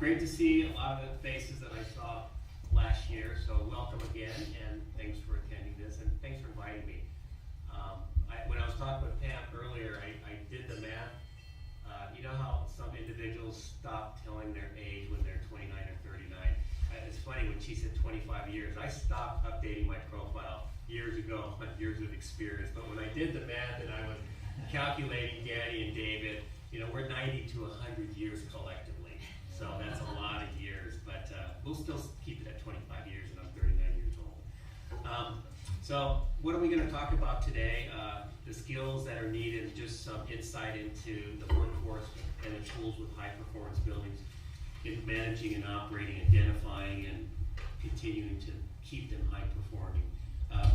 Great to see a lot of the faces that I saw last year, so welcome again, and thanks for attending this, and thanks for inviting me. When I was talking with Pam earlier, I did the math. You know how some individuals stop telling their age when they're 29 or 39? It's funny when she said 25 years. I stopped updating my profile years ago, years of experience, but when I did the math and I was calculating Danny and David, you know, we're 90 to 100 years collectively, so that's a lot of years, but we'll still keep it at 25 years, and I'm 39 years old. So what are we going to talk about today? The skills that are needed, and just some insight into the workforce and the tools with high-performance buildings in managing and operating, identifying, and continuing to keep them high-performing.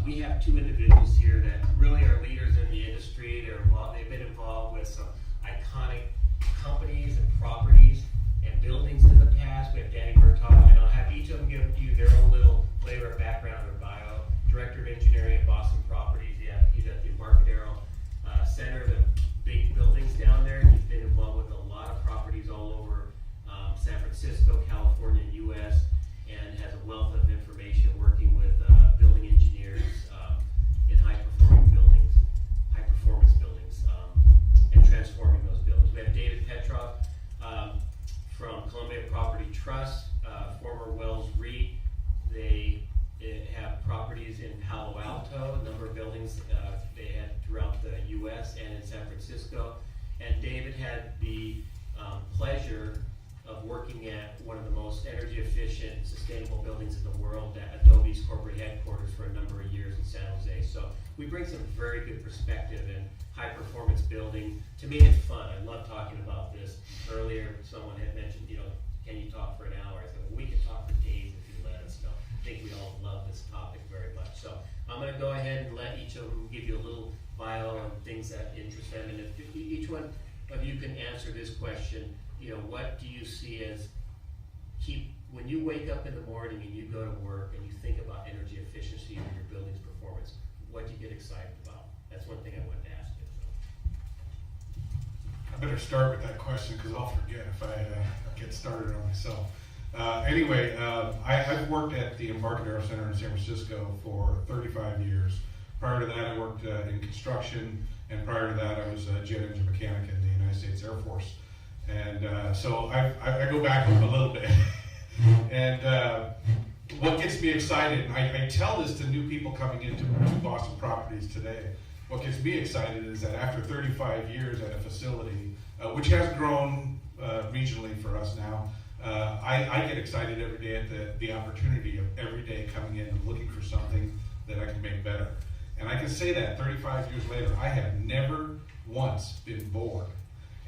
We have two individuals here that really are leaders in the industry. They've been involved with some iconic companies and properties and buildings in the past. We have Danny Murtagh, and I'll have each of them give you their own little flavor of background or bio. Director of Engineering at Boston Properties. He's at the Embarcadero Center, the big buildings down there. He's been involved with a lot of properties all over San Francisco, California, and U.S., and has a wealth of information working with building engineers in high-performance buildings, and transforming those buildings. We have David Petroff from Columbia Property Trust, former Wells REIT. They have properties in Palo Alto, a number of buildings they had throughout the U.S. and in San Francisco. And David had the pleasure of working at one of the most energy efficient, sustainable buildings in the world, at Adobe's corporate headquarters, for a number of years in San Jose. So we bring some very good perspective in high performance building. To me, it's fun. I love talking about this. Earlier, someone had mentioned, you know, can you talk for an hour? I said, well, we can talk for days if you let us know. I think we all love this topic very much. So I'm going to go ahead and let each of them give you a little bio on things that interest them. And if each one of you can answer this question, you know, what do you see as when you wake up in the morning and you go to work and you think about energy efficiency and your building's performance, what do you get excited about? That's one thing I wanted to ask you. I better start with that question because I'll forget if I get started on myself. Anyway, I've worked at the Embarcadero Center in San Francisco for 35 years. Prior to that, I worked in construction, and prior to that, I was a jet engine mechanic in the United States Air Force. And so I go back a little bit. And what gets me excited, and I tell this to new people coming into Boston Properties today, what gets me excited is that after 35 years at a facility, which has grown regionally for us now, I get excited every day at the opportunity of every day coming in and looking for something that I can make better. And I can say that 35 years later, I have never once been bored.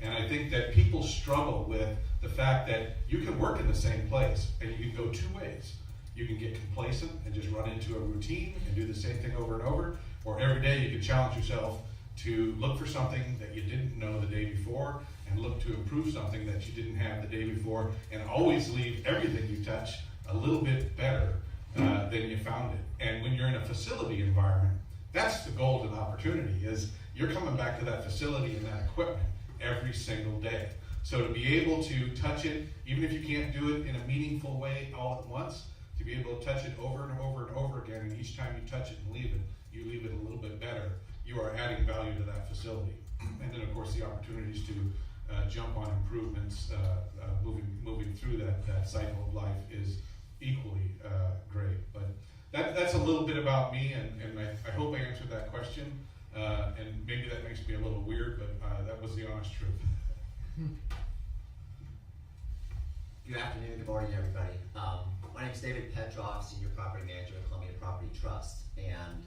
And I think that people struggle with the fact that you can work in the same place and you can go two ways. You can get complacent and just run into a routine and do the same thing over and over, or every day you can challenge yourself to look for something that you didn't know the day before and look to improve something that you didn't have the day before, and always leave everything you touch a little bit better than you found it. And when you're in a facility environment, that's the golden opportunity, is you're coming back to that facility and that equipment every single day. So to be able to touch it, even if you can't do it in a meaningful way all at once, to be able to touch it over and over and over again, and each time you touch it and leave it, you leave it a little bit better, you are adding value to that facility. And then of course the opportunities to jump on improvements, moving through that cycle of life is equally great. But that's a little bit about me, and I hope I answered that question. And maybe that makes me a little weird, but that was the honest truth. Good afternoon, good morning, everybody. My name is David Petroff, Senior Property Manager at Columbia Property Trust. And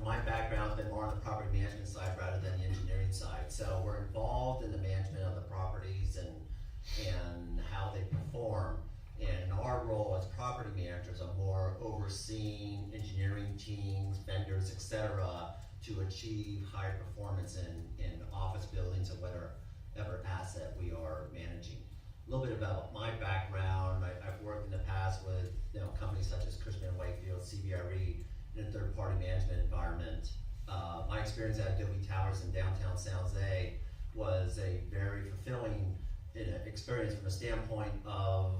my background has been more on the property management side rather than the engineering side. So we're involved in the management of the properties and how they perform. And our role as property managers are more overseeing engineering teams, vendors, etc., to achieve high performance in office buildings or whatever asset we are managing. A little bit about my background. I've worked in the past with companies such as Cushman & Wakefield, CBRE, in a third-party management environment. My experience at Adobe Towers in downtown San Jose was a very fulfilling experience from a standpoint of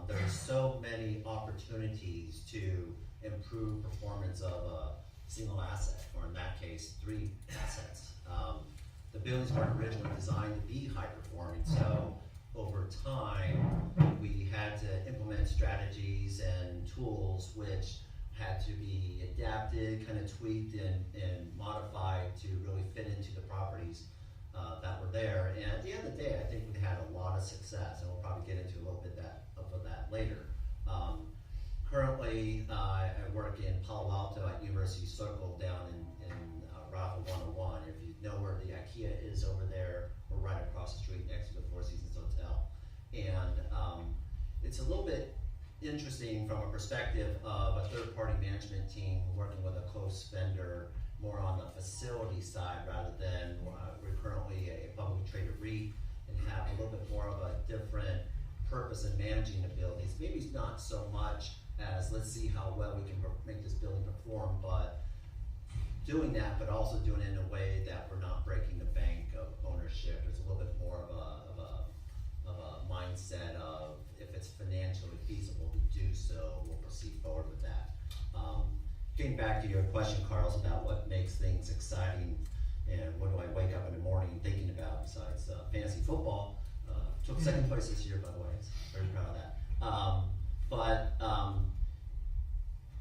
there are so many opportunities to improve performance of a single asset, or in that case, 3 assets. The buildings weren't originally designed to be high performing, so over time, we had to implement strategies and tools which had to be adapted, kind of tweaked and modified to really fit into the properties that were there. And at the end of the day, I think we had a lot of success, and we'll probably get into a little bit of that later. Currently, I work in Palo Alto at University Circle down in Route 101. If you know where the IKEA is over there, we're right across the street next to the Four Seasons Hotel. And it's a little bit interesting from a perspective of a third-party management team working with a close vendor more on the facility side rather than we're currently a publicly traded REIT and have a little bit more of a different purpose in managing the buildings. Maybe it's not so much as let's see how well we can make this building perform, but doing that, but also doing it in a way that we're not breaking the bank of ownership. There's a little bit more of a mindset of if it's financially feasible to do so, we'll proceed forward with that. Getting back to your question, Carlos, about what makes things exciting and what do I wake up in the morning thinking about besides fantasy football. Took second place this year, by the way. Very proud of that. But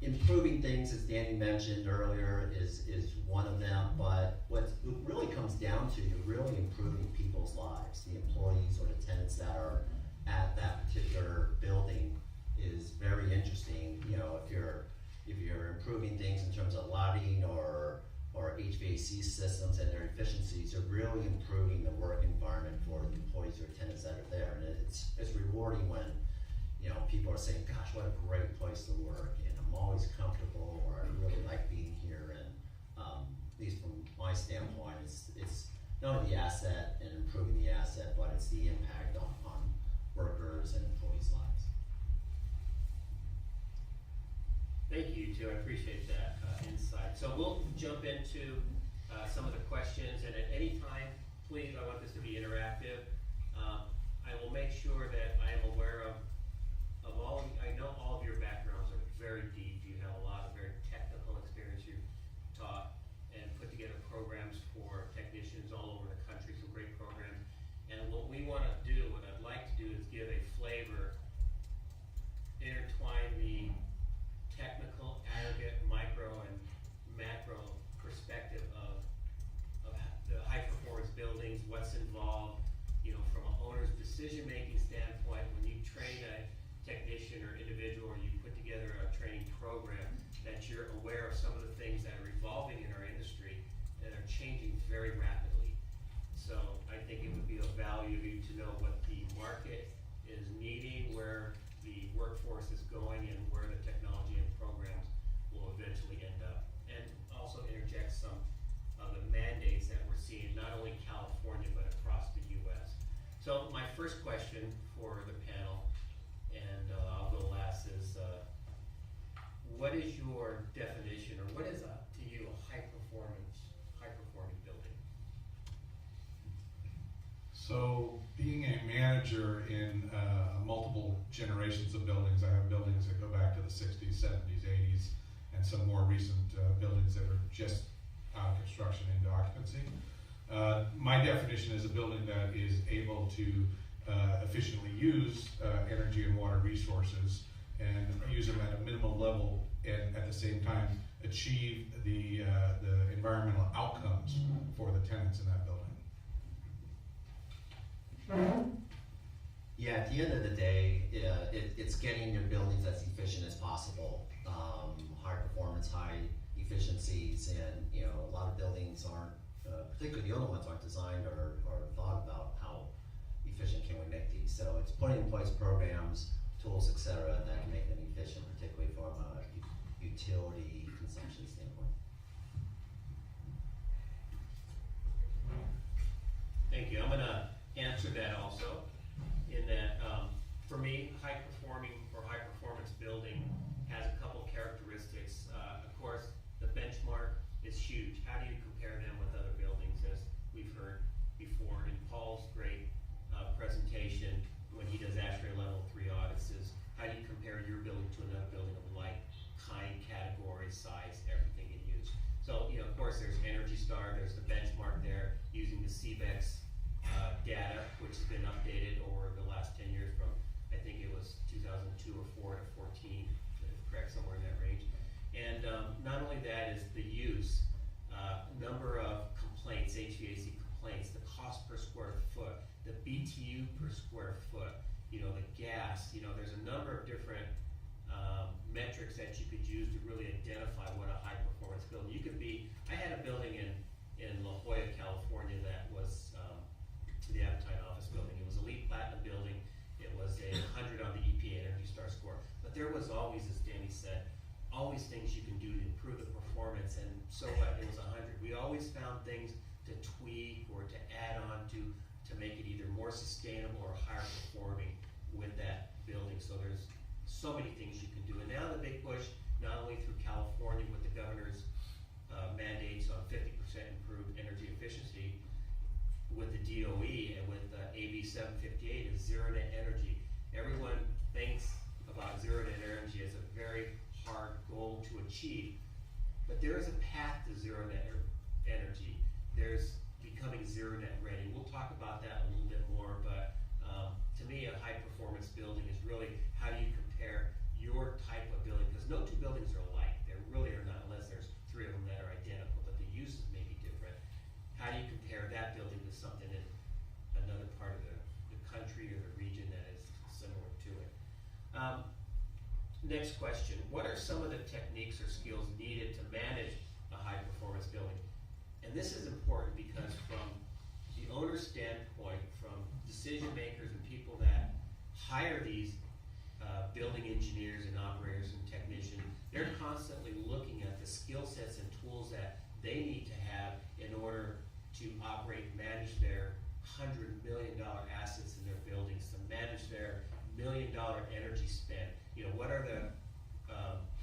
improving things, as Danny mentioned earlier, is one of them. But what it really comes down to, you're really improving people's lives. The employees or the tenants that are at that particular building is very interesting. You know, if you're improving things in terms of lighting or HVAC systems and their efficiencies, you're really improving the work environment for the employees or tenants that are there. And it's rewarding when, you know, people are saying, gosh, what a great place to work, and I'm always comfortable, or I really like being here. And at least from my standpoint, it's not only the asset and improving the asset, but it's the impact on workers and employees' lives. Thank you, too. I appreciate that insight. So we'll jump into some of the questions, and at any time, please, I want this to be interactive. I will make sure that I am aware of all. I know all of your backgrounds are very deep. You have a lot of very technical experience. You've taught and put together programs for technicians all over the country, some great programs. And what we want to do, what I'd like to do, is give a flavor, intertwine the technical, aggregate, micro, and macro perspective of the high performance buildings, what's involved, you know, from an owner's decision-making standpoint. When you train a technician or individual, or you put together a training program, that you're aware of some of the things that are evolving in our industry that are changing very rapidly. So I think it would be of value to know what the market is needing, where the workforce is going, and where the technology and programs will eventually end up. And also interject some of the mandates that we're seeing, not only California, but across the US. So my first question for the panel, and I'll go last, is what is your definition, or what is to you a high-performing building? So being a manager in multiple generations of buildings, I have buildings that go back to the 60s, 70s, 80s, and some more recent buildings that are just out of construction into occupancy. My definition is a building that is able to efficiently use energy and water resources and use them at a minimal level, and at the same time achieve the environmental outcomes for the tenants in that building. Yeah, at the end of the day, it's getting your buildings as efficient as possible. High performance, high efficiencies, and you know, a lot of buildings aren't, particularly the older ones, aren't designed or thought about how efficient can we make these. So it's putting in place programs, tools, etc., that can make them efficient, particularly from a utility consumption standpoint. Thank you. I'm going to answer that also, in that for me, high-performing or high-performance building has a couple characteristics. Of course, the benchmark is huge. How do you compare them with other buildings, as we've heard before in Paul's great presentation when he does ASHRAE level 3 audits is how do you compare your building to another building of like kind, category, size, everything in use. So, you know, of course, there's Energy Star, there's the benchmark there using the CBEX data, which has been updated over the last 10 years from, I think it was 2002 or 4 to 14, correct, somewhere in that range. And not only that is the use, number of complaints, HVAC complaints, the cost per square foot, the BTU per square foot, you know, the gas, you know, there's a number of different metrics that you could use to really identify what a high performance building. You could be, I had a building in La Jolla, California that was the Aventine office building. It was a LEED Platinum building. It was a 100 on the EPA Energy Star score. But there was always, as Danny said, always things you can do to improve the performance, and so what, it was 100. We always found things to tweak or to add on to make it either more sustainable or higher performing with that building. So there's so many things you can do. And now the big push, not only through California with the governor's mandates on 50% improved energy efficiency with the DOE and with AB 758 is zero net energy. Everyone thinks about zero net energy as a very hard goal to achieve, but there is a path to zero net energy. There's becoming zero net ready. We'll talk about that a little bit more, but to me, a high performance building is really how do you compare your type of building, because no two buildings are alike. They really are not, unless there's 3 of them that are identical, but the uses may be different. How do you compare that building to something in another part of the country or the region that is similar to it? Next question, what are some of the techniques or skills needed to manage a high performance building? And this is important because from the owner's standpoint, from decision makers and people that hire these building engineers and operators and technicians, they're constantly looking at the skill sets and tools that they need to have in order to operate and manage their $100 million assets in their buildings, to manage their $1 million energy spend. You know, what are the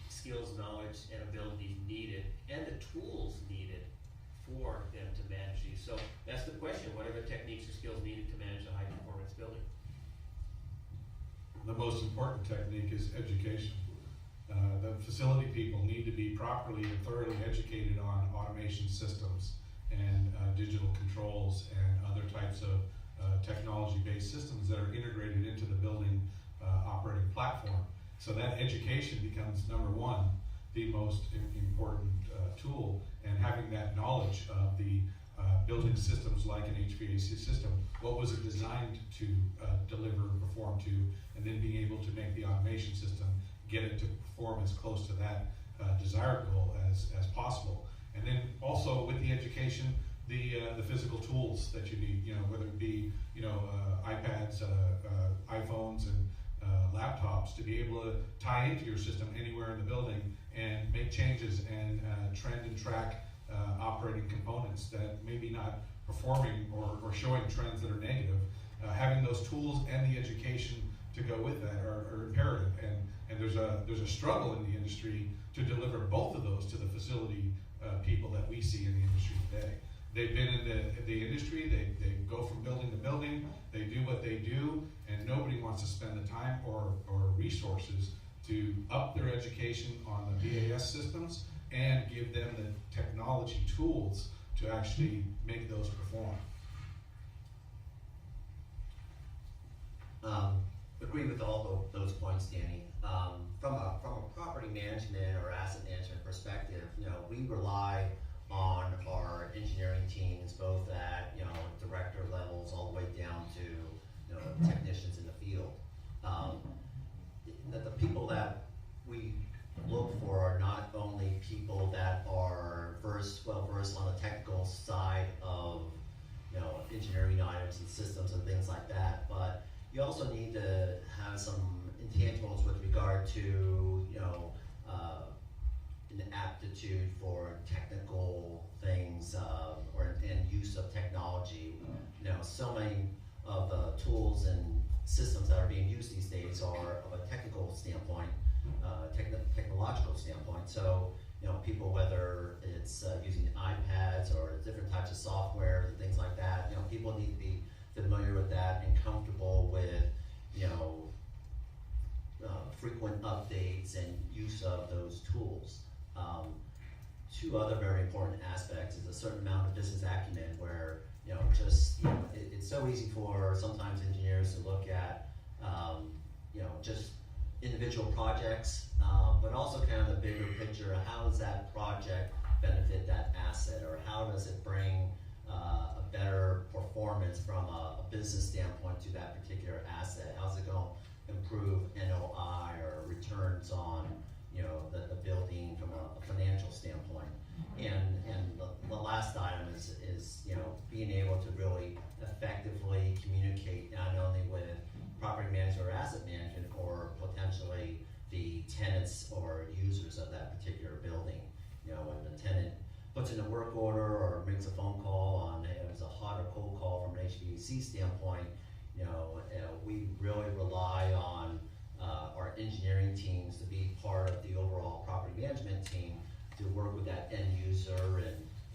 skills, knowledge, and abilities needed, and the tools needed for them to manage these? So that's the question. What are the techniques or skills needed to manage a high performance building? The most important technique is education. The facility people need to be properly and thoroughly educated on automation systems and digital controls and other types of technology-based systems that are integrated into the building operating platform. So that education becomes, number one, the most important tool, and having that knowledge of the building systems like an HVAC system, what was it designed to deliver and perform to, and then being able to make the automation system get it to perform as close to that desired goal as possible. And then also with the education, the physical tools that you need, you know, whether it be, you know, iPads, iPhones, and laptops, to be able to tie into your system anywhere in the building and make changes and trend and track operating components that maybe not performing or showing trends that are negative. Having those tools and the education to go with that are imperative, and there's a struggle in the industry to deliver both of those to the facility people that we see in the industry today. They've been in the industry, they go from building to building, they do what they do, and nobody wants to spend the time or resources to up their education on the BAS systems and give them the technology tools to actually make those perform. Agree with all those points, Danny. From a property management or asset management perspective, you know, we rely on our engineering teams, both at, you know, director levels all the way down to, you know, technicians in the field. The people that we look for are not only people that are well versed on the technical side of, you know, engineering items and systems and things like that, but you also need to have some intangibles with regard to, you know, an aptitude for technical things and use of technology. You know, so many of the tools and systems that are being used these days are of a technical standpoint, technological standpoint. So, you know, people, whether it's using iPads or different types of software and things like that, you know, people need to be familiar with that and comfortable of those tools. Two other very important aspects is a certain amount of business acumen where, it's so easy for sometimes engineers to look at, just individual projects, but also kind of the bigger picture, how does that project benefit that asset, or how does it bring a better performance from a business standpoint to that particular asset? How's it going to improve NOI or returns on the building from a financial standpoint? And the last item is being able to really effectively communicate not only with property management or asset management, or potentially the tenants or users of that particular building. When the tenant puts in a work order or makes a phone call on it was a hot or cold call from an HVAC standpoint, we really rely on our engineering teams to be part of the overall property management team to work with that end user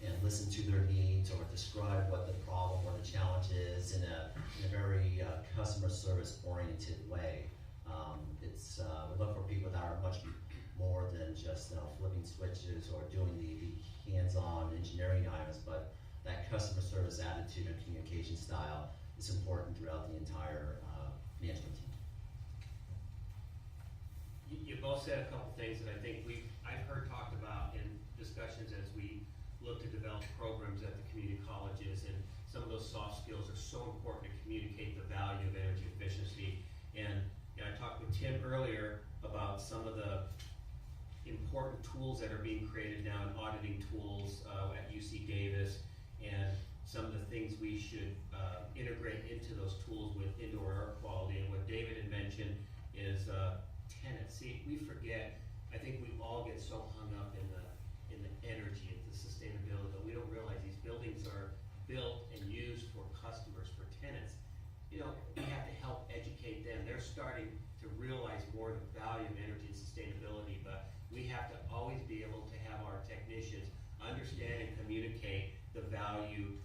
and listen to their needs, or describe what the problem or the challenge is in a very customer service oriented way. We look for people that are much more than just flipping switches or doing the hands-on engineering items, but that customer service attitude and communication style is important throughout the entire management team. You both said a couple things that I think I've heard talked about in discussions as we look to develop programs at the community colleges, and some of those soft skills are so important to communicate the value of energy efficiency. And I talked with Tim earlier about some of the important tools that are being created now, in auditing tools at UC Davis, and some of the things we should integrate into those tools with indoor air quality. And what David had mentioned is tenants. See, we forget, I think we all get so hung up in the energy and the sustainability that we don't realize these buildings are built and used for customers, for tenants. We have to help educate them. They're starting to realize more the value of energy and sustainability, but we have to always be able to have our technicians understand and communicate the value,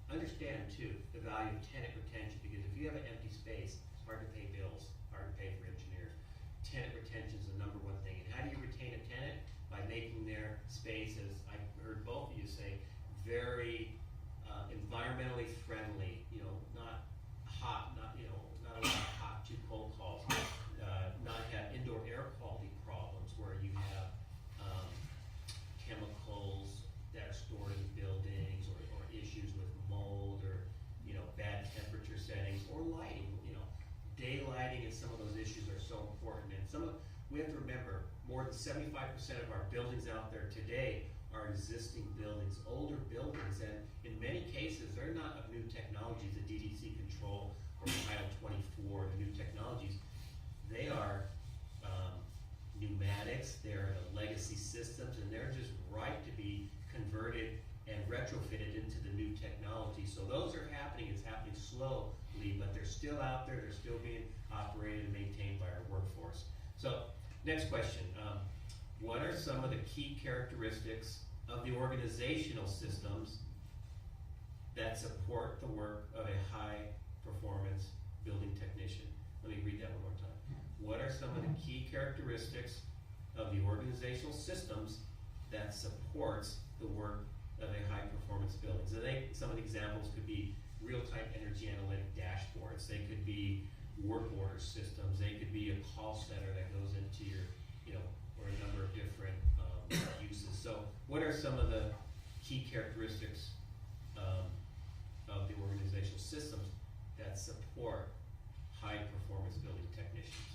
understand too, the value of tenant retention, because if you have an empty space, it's hard to pay bills, hard to pay for engineers. Tenant retention is the number one thing. And how do you retain a tenant? By making their space, as I heard both of you say, very environmentally friendly, not hot, not a lot of hot, too cold calls, not have indoor air quality problems where you have chemicals that are stored in buildings, or issues with mold, or bad temperature settings, or lighting. Daylighting and some of those issues are so important. And we have to remember, more than 75% of our buildings out there today are existing buildings, older buildings, and in many cases, they're not of new technologies, the DDC control or Title 24, the new technologies. They are pneumatics, they're the legacy systems, and they're just right to be converted and retrofitted into the new technology. So those are happening. It's happening slowly, but they're still out there. They're still being operated and maintained by our workforce. So next question. What are some of the key characteristics of the organizational systems that support the work of a high-performance building technician? Let me read that one more time. What are some of the key characteristics of the organizational systems that supports the work of a high-performance building? So some of the examples could be real-time energy analytic dashboards. They could be work order systems. They could be a call center that goes into your, or a number of different uses. So what are some of the key characteristics of the organizational systems that support high-performance building technicians?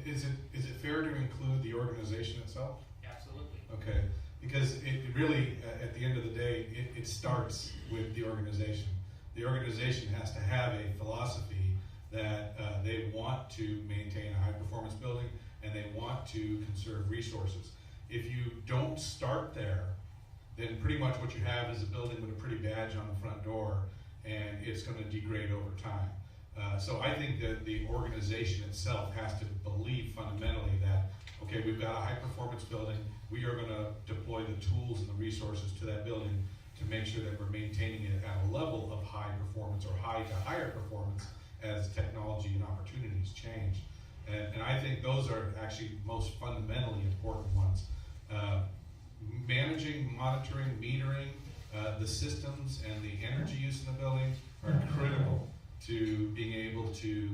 Is it fair to include the organization itself? Absolutely. Okay, because it really, at the end of the day, it starts with the organization. The organization has to have a philosophy that they want to maintain a high-performance building, and they want to conserve resources. If you don't start there, then pretty much what you have is a building with a pretty badge on the front door, and it's going to degrade over time. So I think that the organization itself has to believe fundamentally that, okay, we've got a high-performance building, we are going to deploy the tools and the resources to that building to make sure that we're maintaining it at a level of high performance or high to higher performance as technology and opportunities change. And I think those are actually most fundamentally important ones. Managing, monitoring, metering, the systems and the energy use in the building are critical to being able to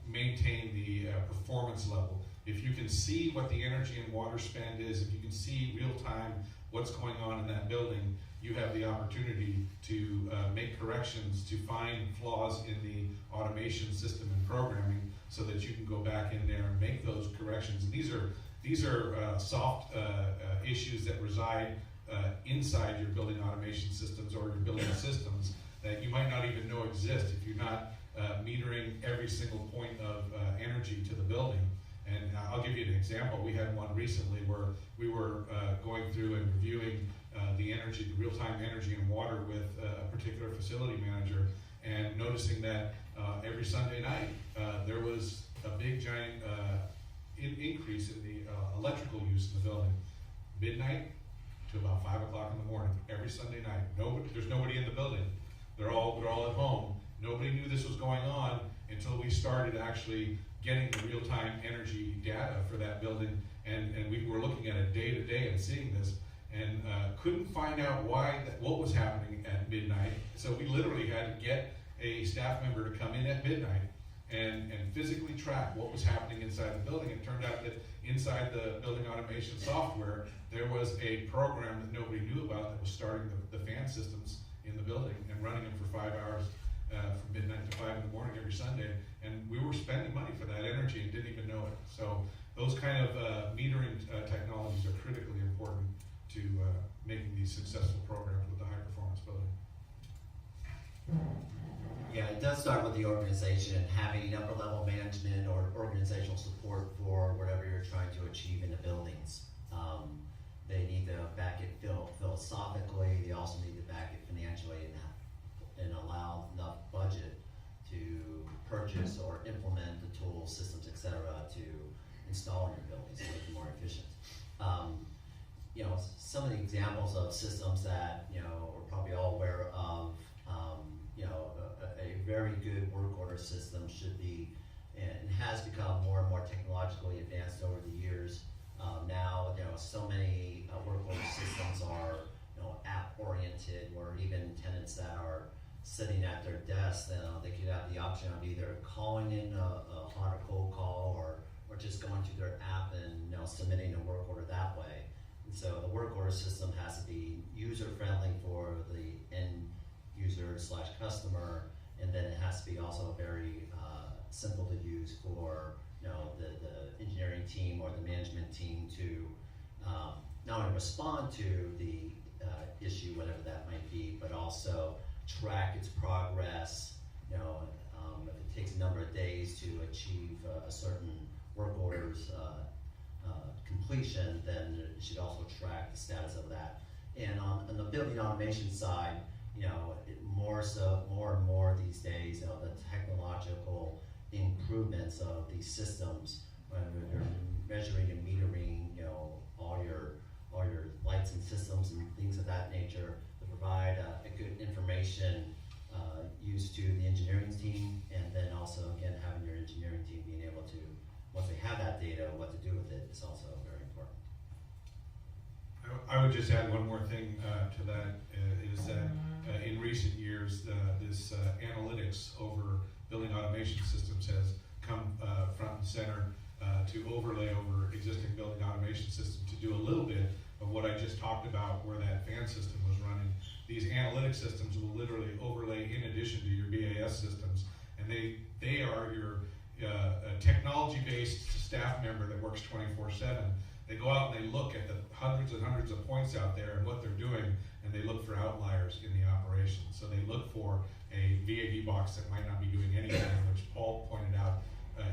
maintain the performance level. If you can see what the energy and water spend is, if you can see real time what's going on in that building, you have the opportunity to make corrections, to find flaws in the automation system and programming so that you can go back in there and make those corrections. And these are soft issues that reside inside your building automation systems or your building systems that you might not even know exist if you're not metering every single point of energy to the building. And I'll give you an example. We had one recently where we were going through and reviewing the energy, the real-time energy and water with a particular facility manager, and noticing that every Sunday night there was a big giant increase in the electrical use in the building. Midnight to about 5 o'clock in the morning, every Sunday night. There's nobody in the building. They're all at home. Nobody knew this was going on until we started actually getting the real-time energy data for that building, and we were looking at it day to day and seeing this, and couldn't find out what was happening at midnight. So we literally had to get a staff member to come in at midnight and physically track what was happening inside the building. It turned out that inside the building automation software, there was a program that nobody knew about that was starting the fan systems in the building and running them for 5 hours from midnight to 5 in the morning every Sunday. And we were spending money for that energy and didn't even know it. So those kind of metering technologies are critically important to making these successful programs with the high performance building. Yeah, it does start with the organization and having upper level management or organizational support for whatever you're trying to achieve in the buildings. They need to back it philosophically. They also need to back it financially and allow enough budget to purchase or implement the tools, systems, etc. to install in your buildings to make them more efficient. Some of the examples of systems that we're probably all aware of. A very good work order system should be and has become more and more technologically advanced over the years. Now, so many work order systems are app oriented, where even tenants that are sitting at their desk, they could have the option of either calling in a hot or cold call, or just going to their app and submitting a work order that way. And so the work order system has to be user friendly for the end user / customer, and then it has to be also very simple to use for the engineering team or the management team to not only respond to the issue, whatever that might be, but also track its progress. If it takes a number of days to achieve a certain work order's completion, then it should also track the status of that. And on the building automation side, more and more these days, the technological improvements of these systems, when they're measuring and metering, all your lights and systems and things of that nature, to provide a good information used to the engineering team, and then also again having your engineering team being able to, once they have that data, what to do with it is also very important. I would just add one more thing to that, is that in recent years, this analytics over building automation systems has come front and center to overlay over existing building automation systems to do a little bit of what I just talked about, where that fan system was running. These analytic systems will literally overlay in addition to your BAS systems, and they are your technology-based staff member that works 24/7. They go out and they look at the hundreds and hundreds of points out there and what they're doing, and they look for outliers in the operation. So they look for a VAV box that might not be doing anything, which Paul pointed out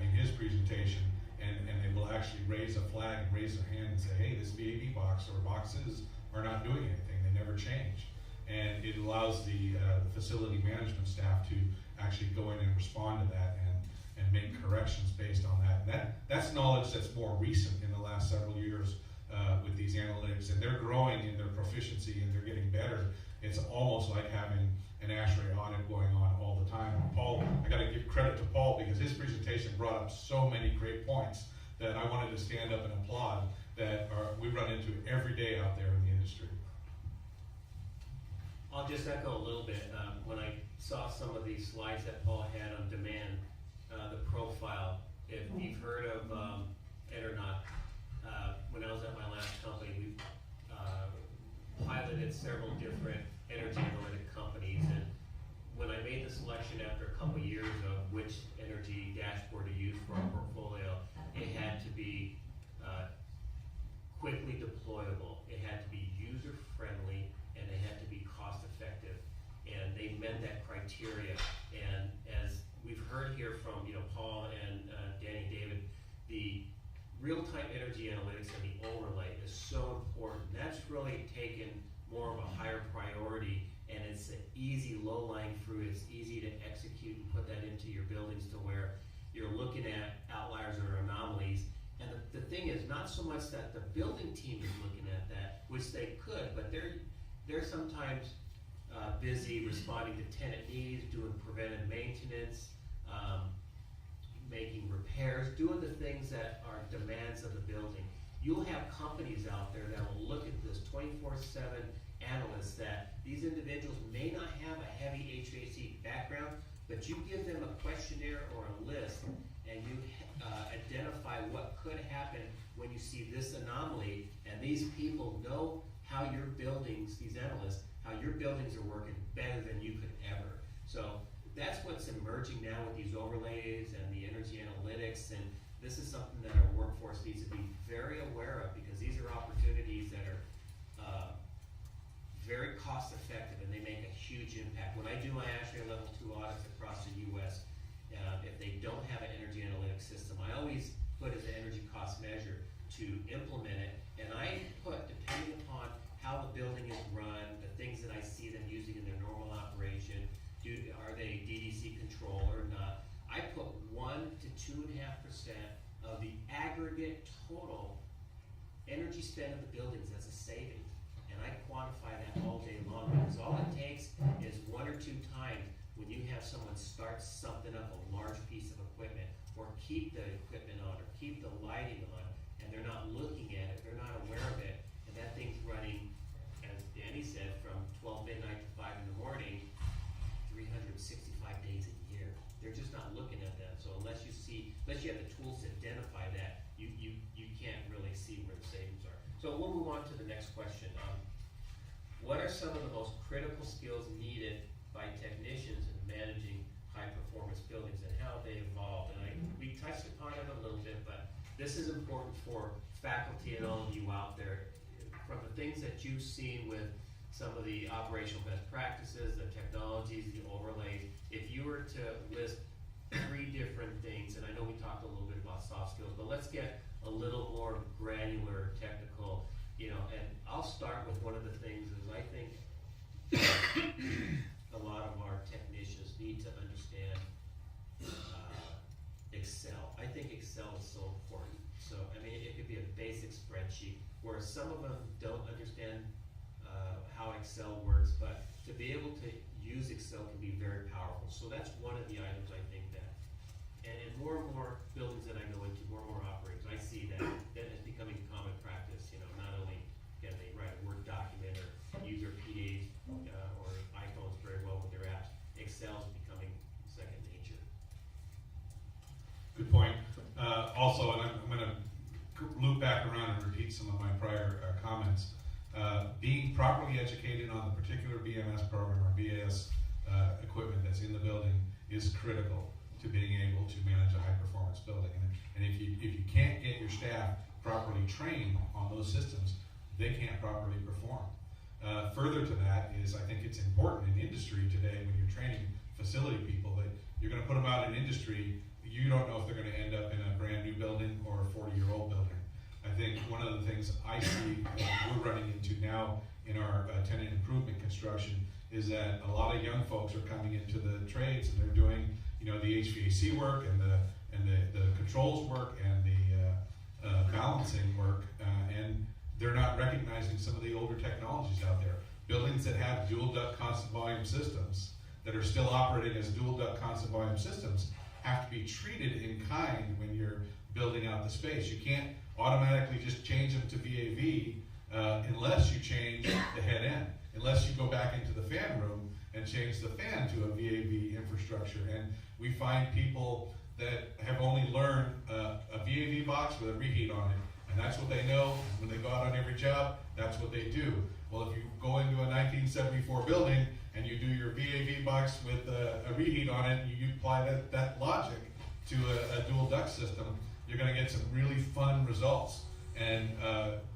in his presentation, and they will actually raise a flag and raise their hand and say, hey, this VAV box or boxes are not doing anything, they never change. And it allows the facility management staff to actually go in and respond to that and make corrections based on that. And that's knowledge that's more recent in the last several years with these analytics, and they're growing in their proficiency and they're getting better. It's almost like having an ASHRAE audit going on all the time. Paul, I got to give credit to Paul because his presentation brought up so many great points that I wanted to stand up and applaud that we run into every day out there in the industry. I'll just echo a little bit. When I saw some of these slides that Paul had on demand, the profile, if you've heard of it or not, when I was at my last company, we piloted several different energy analytic companies, and when I made the selection after a couple years of which energy dashboard to use for our portfolio, it had to be quickly deployable, it had to be user-friendly, and it had to be cost-effective. And they met that criteria. And as we've heard here from Paul and Danny David, the real-time energy analytics and the overlay is so important. That's really taken more of a higher priority, and it's an easy low-lying fruit. It's easy to execute and put that into your buildings to where you're looking at outliers or anomalies. And the thing is, not so much that the building team is looking at that, which they could, but they're sometimes busy responding to tenant needs, doing preventive maintenance, making repairs, doing the things that are demands of the building. You'll have companies out there that will look at this 24/7 analysts that these individuals may not have a heavy HVAC background, but you give them a questionnaire or a list and you identify what could happen when you see this anomaly, and these people know how your buildings, these analysts, how your buildings are working better than you could ever. So that's what's emerging now with these overlays and the energy analytics, and this is something that our workforce needs to be very aware of, because these are opportunities that are very cost effective and they make a huge impact. When I do my ASHRAE level 2 audits across the US, if they don't have an energy analytics system, I always put as an energy cost measure to implement it, and I put, depending upon how the building is run, the things that I see them using in their normal operation, are they DDC controlled or not, I put 1 to 2.5% of the aggregate total energy spend of the buildings as a savings. And I quantify that all day long, because all it takes is 1 or 2 times when you have someone start something up, a large piece of equipment, or keep the equipment on, or keep the lighting on, and they're not looking at it, they're not aware of it, and that thing's running, as Danny said, from 12 midnight to 5 in the morning, 365 days a year. They're just not looking at that. So unless you have the tools to identify that, you can't really see where the savings are. So we'll move on to the next question. What are some of the most critical skills needed by technicians in managing high-performance buildings, and how they evolved? And we touched upon it a little bit, but this is important for faculty and all of you out there. From the things that you've seen with some of the operational best practices, the technologies, the overlays, if you were to list 3 different things, and I know we talked a little bit about soft skills, but let's get a little more granular, technical, and I'll start with one of the things is I think a lot of our technicians need to understand Excel. I think Excel is so important. So, I mean, it could be a basic spreadsheet where some of them don't understand how Excel works, but to be able to use Excel can be very powerful. So that's one of the items I think that, and in more and more buildings that I go into, more and more operators, I see that is becoming common practice. Not only can they write a Word document or use their PDAs or iPhones very well with their apps, Excel is becoming second nature. Good point. Also, and I'm going to loop back around and repeat some of my prior comments. Being properly educated on the particular BMS program or BAS equipment that's in the building is critical to being able to manage a high-performance building. And if you can't get your staff properly trained on those systems, they can't properly perform. Further to that is, I think it's important in industry today when you're training facility people that you're going to put them out in industry, you don't know if they're going to end up in a brand new building or a 40-year-old building. I think one of the things I see we're running into now in our tenant improvement construction is that a lot of young folks are coming into the trades and they're doing, the HVAC work and the controls work and the balancing work, and they're not recognizing some of the older technologies out there. Buildings that have dual duct constant volume systems that are still operating as dual duct constant volume systems have to be treated in kind when you're building out the space. You can't automatically just change them to VAV unless you change the head end, unless you go back into the fan room and change the fan to a VAV infrastructure. And we find people that have only learned a VAV box with a reheat on it, and that's what they know. When they go out on every job, that's what they do. Well, if you go into a 1974 building and you do your VAV box with a reheat on it, and you apply that logic to a dual duct system, you're going to get some really fun results. And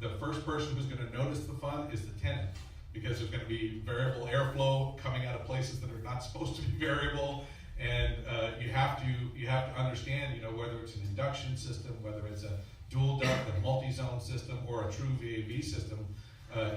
the first person who's going to notice the fun is the tenant, because there's going to be variable airflow coming out of places that are not supposed to be variable. And you have to understand, whether it's an induction system, whether it's a dual duct, a multi-zone system, or a true VAV system.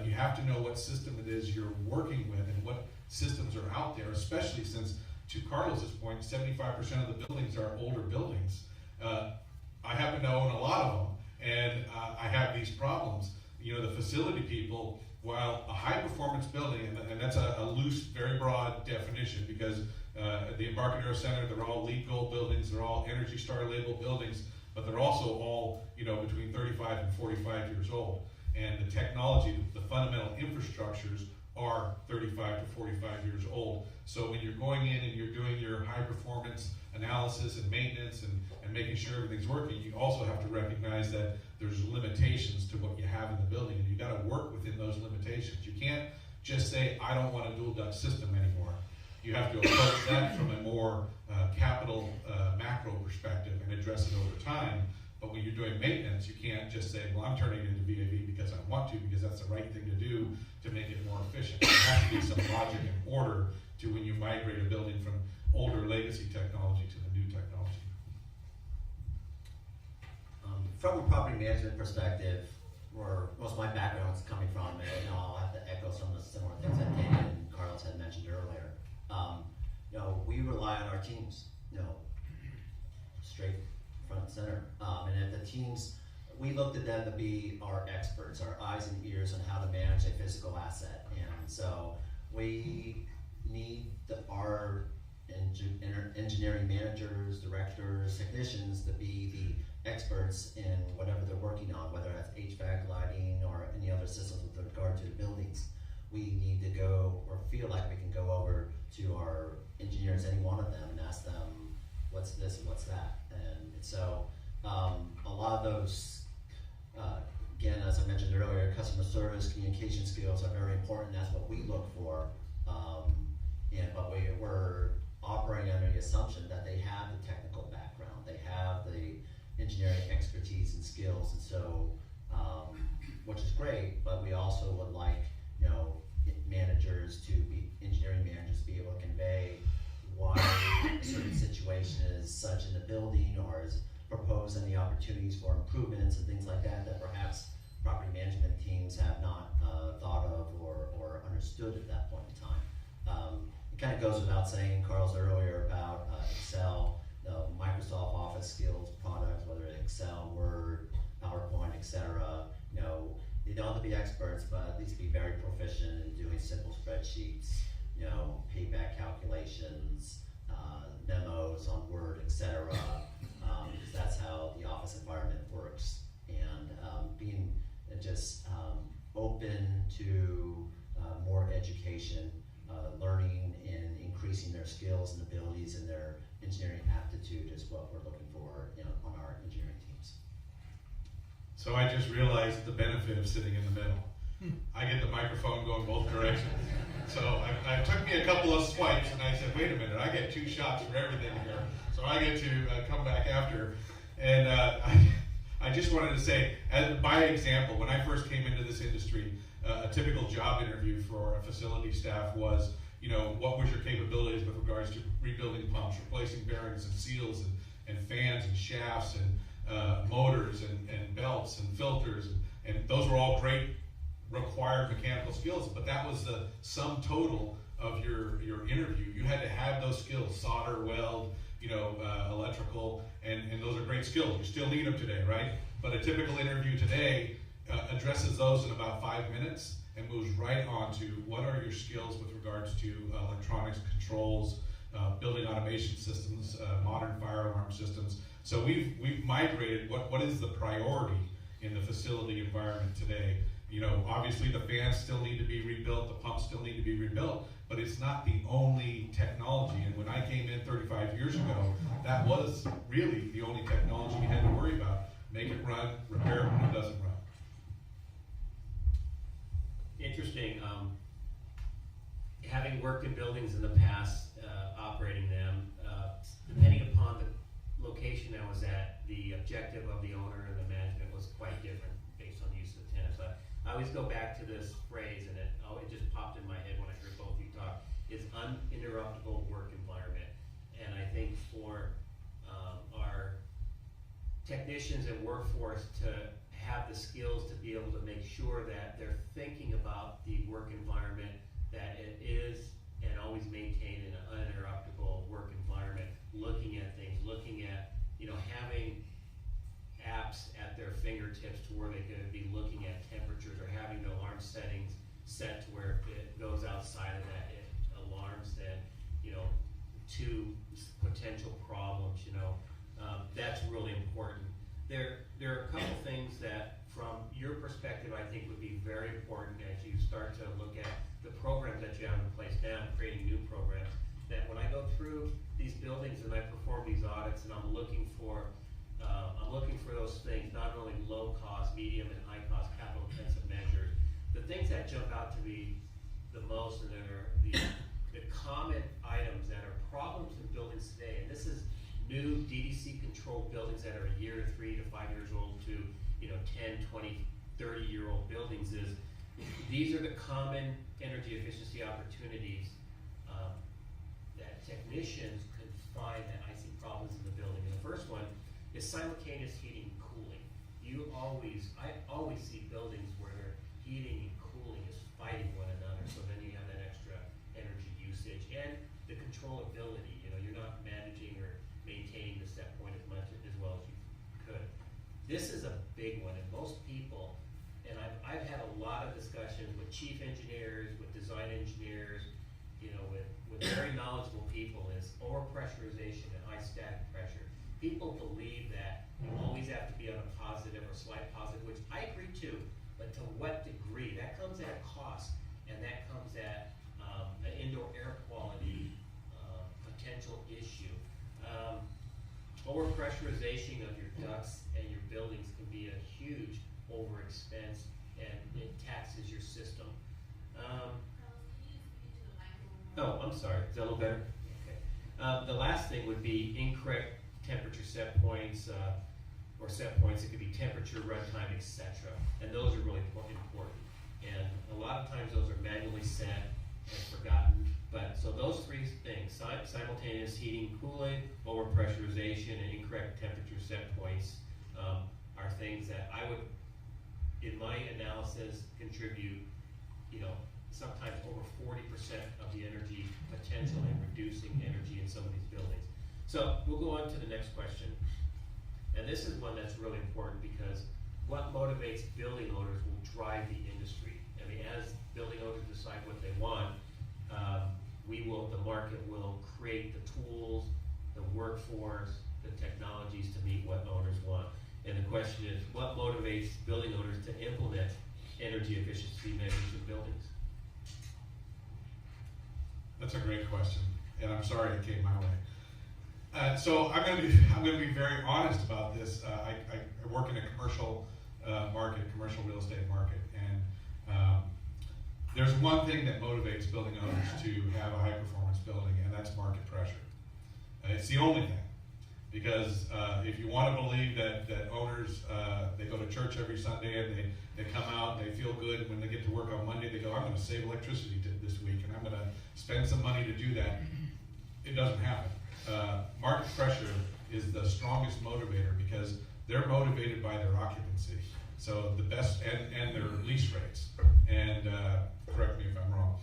You have to know what system it is you're working with and what systems are out there, especially since, to Carlos's point, 75% of the buildings are older buildings. I happen to own a lot of them, and I have these problems. The facility people, while a high-performance building, and that's a loose, very broad definition, because the Embarcadero Center, they're all LEED Gold buildings, they're all Energy Star labeled buildings, but they're also all, between 35 and 45 years old. And the technology, the fundamental infrastructures are 35 to 45 years old. So when you're going in and you're doing your high-performance analysis and maintenance and making sure everything's working, you also have to recognize that there's limitations to what you have in the building, and you got to work within those limitations. You can't just say, I don't want a dual duct system anymore. You have to approach that from a more capital macro perspective and address it over time. But when you're doing maintenance, you can't just say, well, I'm turning it into VAV because I want to, because that's the right thing to do to make it more efficient. There has to be some logic and order to when you migrate a building from older legacy technology to the new technology. From a property management perspective, where most of my background is coming from, and I'll have to echo some of the similar things that Danny and Carlos had mentioned earlier. We rely on our teams, straight front and center. And if the teams, we looked at them to be our experts, our eyes and ears on how to manage a physical asset. And so we need our engineering managers, directors, technicians to be the experts in whatever they're working on, whether that's HVAC, lighting, or any other systems with regard to the buildings. We need to go, or feel like we can go over to our engineers, any one of them, and ask them, what's this and what's that? And so a lot of those, again, as I mentioned earlier, customer service, communication skills are very important. That's what we look for. But we're operating under the assumption that they have the technical background, they have the engineering expertise and skills, and so, which is great, but we also would like, engineering managers to be able to convey why a certain situation is such in the building, or is propose any opportunities for improvements and things like that perhaps property management teams have not thought of or understood at that point in time. It kind of goes without saying, Carl's earlier about Excel, Microsoft Office skills, products, whether it's Excel, Word, PowerPoint, etc. They don't have to be experts, but at least be very proficient in doing simple spreadsheets, payback calculations, memos on Word, etc. Because that's how the office environment works. And being just open to more education, learning and increasing their skills and abilities and their engineering aptitude is what we're looking for on our engineering teams. So I just realized the benefit of sitting in the middle. I get the microphone going both directions. So it took me a couple of swipes, and I said, wait a minute, I get 2 shots for everything here. So I get to come back after. And I just wanted to say, by example, when I first came into this industry, a typical job interview for a facility staff was, what was your capabilities with regards to rebuilding pumps, replacing bearings and seals and fans and shafts and motors and belts and filters, and those were all great required mechanical skills, but that was the sum total of your interview. You had to have those skills, solder, weld, electrical, and those are great skills. You still need them today, right? But a typical interview today addresses those in about 5 minutes, and moves right on to what are your skills with regards to electronics controls, building automation systems, modern fire alarm systems. So we've migrated what is the priority in the facility environment today. You know, obviously the fans still need to be rebuilt, the pumps still need to be rebuilt, but it's not the only technology. And when I came in 35 years ago, that was really the only technology you had to worry about. Make it run, repair it when it doesn't run. Interesting. Having worked in buildings in the past, operating them, depending upon the location I was at, the objective of the owner and the management was quite different based on the use of the tenants. I always go back to this phrase, and it just popped in my head when I heard both of you talk, is uninterruptible work environment. And I think for our technicians and workforce to have the skills to be able to make sure that they're thinking about the work environment, that it is and always maintain an uninterruptible work environment, looking at things, looking at, having apps at their fingertips to where they could be looking at temperatures or having the alarm settings set to where if it goes outside of that, it alarms then, to potential problems, that's really important. There are a couple things that from your perspective I think would be very important as you start to look at the programs that you have in place now, creating new programs, that when I go through these buildings and I perform these audits and I'm looking for those things, not only low cost, medium and high cost capital intensive measures, the things that jump out to me the most and that are the common items that are problems in buildings today, and this is new DDC controlled buildings that are a year to 3 to 5 years old to 10, 20, 30-year-old buildings, is these are the common energy efficiency opportunities that technicians could find that I see problems in the building. And the first one is simultaneous heating and cooling. I always see buildings where their heating and cooling is fighting one another, so then you have that extra energy usage and the controllability. You're not managing or maintaining the set point as well as you could. This is a big one, and most people, and I've had a lot of discussions with chief engineers, with design engineers, with very knowledgeable people, is overpressurization and high static pressure. People believe that you always have to be on a positive or slight positive, which I agree too, but to what degree? That comes at a cost, and that comes at an indoor air quality potential issue. Overpressurization of your ducts and your buildings can be a huge overexpense, and it taxes your system. Oh, I'm sorry. Is that a little better? Okay. The last thing would be incorrect temperature set points, or set points. It could be temperature, runtime, etc. And those are really important. And a lot of times those are manually set and forgotten. But so those three things: simultaneous heating, cooling, overpressurization, and incorrect temperature set points, are things that I would, in my analysis, contribute, sometimes over 40% of the energy potential in reducing energy in some of these buildings. So we'll go on to the next question. And this is one that's really important, because what motivates building owners will drive the industry. I mean, as building owners decide what they want, the market will create the tools, the workforce, the technologies to meet what owners want. And the question is, what motivates building owners to implement energy efficiency measures in buildings? That's a great question, and I'm sorry it came my way. So I'm going to be very honest about this. I work in a commercial commercial real estate market, and there's one thing that motivates building owners to have a high performance building, and that's market pressure. It's the only thing, because if you want to believe that owners, they go to church every Sunday and they come out and they feel good when they get to work on Monday, they go, I'm going to save electricity this week and I'm going to spend some money to do that. It doesn't happen. Market pressure is the strongest motivator, because they're motivated by their occupancy. So the best, and their lease rates. And correct me if I'm wrong.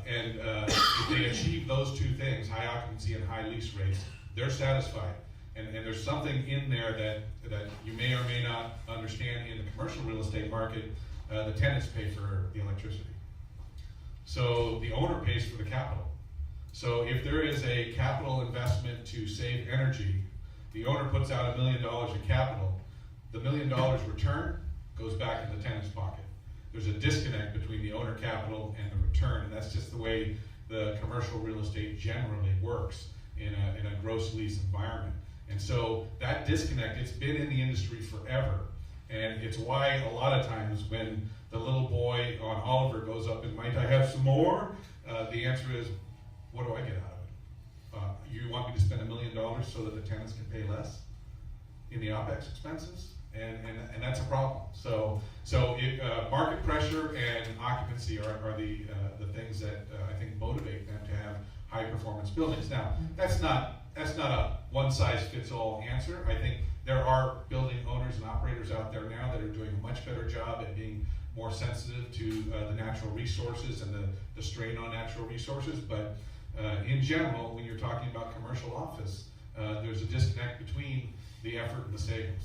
If they achieve those two things, high occupancy and high lease rates, they're satisfied. And there's something in there that you may or may not understand in the commercial real estate market. the tenants pay for the electricity. So the owner pays for the capital. So if there is a capital investment to save energy, the owner puts out $1 million in capital, the $1 million return goes back in the tenant's pocket. There's a disconnect between the owner capital and the return, and that's just the way the commercial real estate generally works in a gross lease environment. And so that disconnect, it's been in the industry forever. And it's why a lot of times when the little boy on Oliver goes up and, might I have some more? The answer is, what do I get out of it? You want me to spend $1 million so that the tenants can pay less in the OpEx expenses? And that's a problem. So market pressure and occupancy are the things that I think motivate them to have high performance buildings. Now, that's not a one size fits all answer. I think there are building owners and operators out there now that are doing a much better job at being more sensitive to the natural resources and the strain on natural resources. But in general, when you're talking about commercial office, there's a disconnect between the effort and the savings.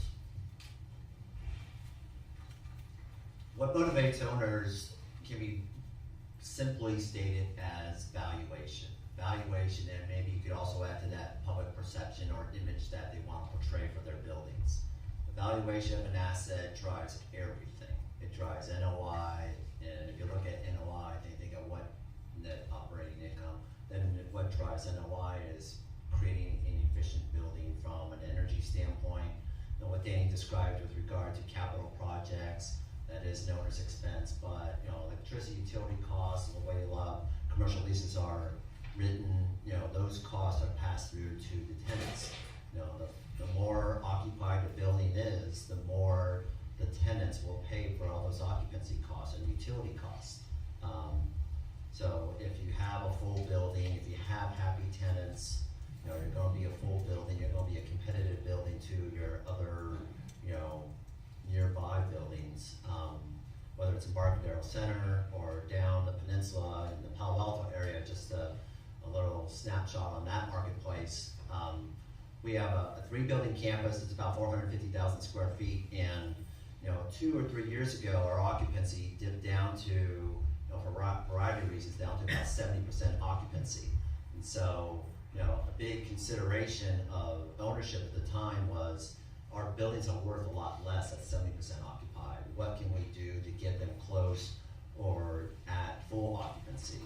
What motivates owners can be simply stated as valuation. Valuation, and maybe you could also add to that public perception or image that they want to portray for their buildings. The valuation of an asset drives everything. It drives NOI, and if you look at NOI, think of what net operating income, then what drives NOI is creating an efficient building from an energy standpoint. And what Danny described with regard to capital projects, that is an owner's expense, but electricity, utility costs, and the way a lot of commercial leases are written, those costs are passed through to the tenants. The more occupied a building is, the more the tenants will pay for all those occupancy costs and utility costs. So if you have a full building, if you have happy tenants, you're going to be a full building, you're going to be a competitive building to your other, nearby buildings, whether it's Embarcadero Center or down the peninsula in the Palo Alto area. Just a little snapshot on that marketplace. We have a 3-building campus. It's about 450,000 square feet, and 2 or 3 years ago, our occupancy dipped down to, for a variety of reasons, down to about 70% occupancy. And so, a big consideration of ownership at the time was, our buildings are worth a lot less at 70% occupied. What can we do to get them close or at full occupancy?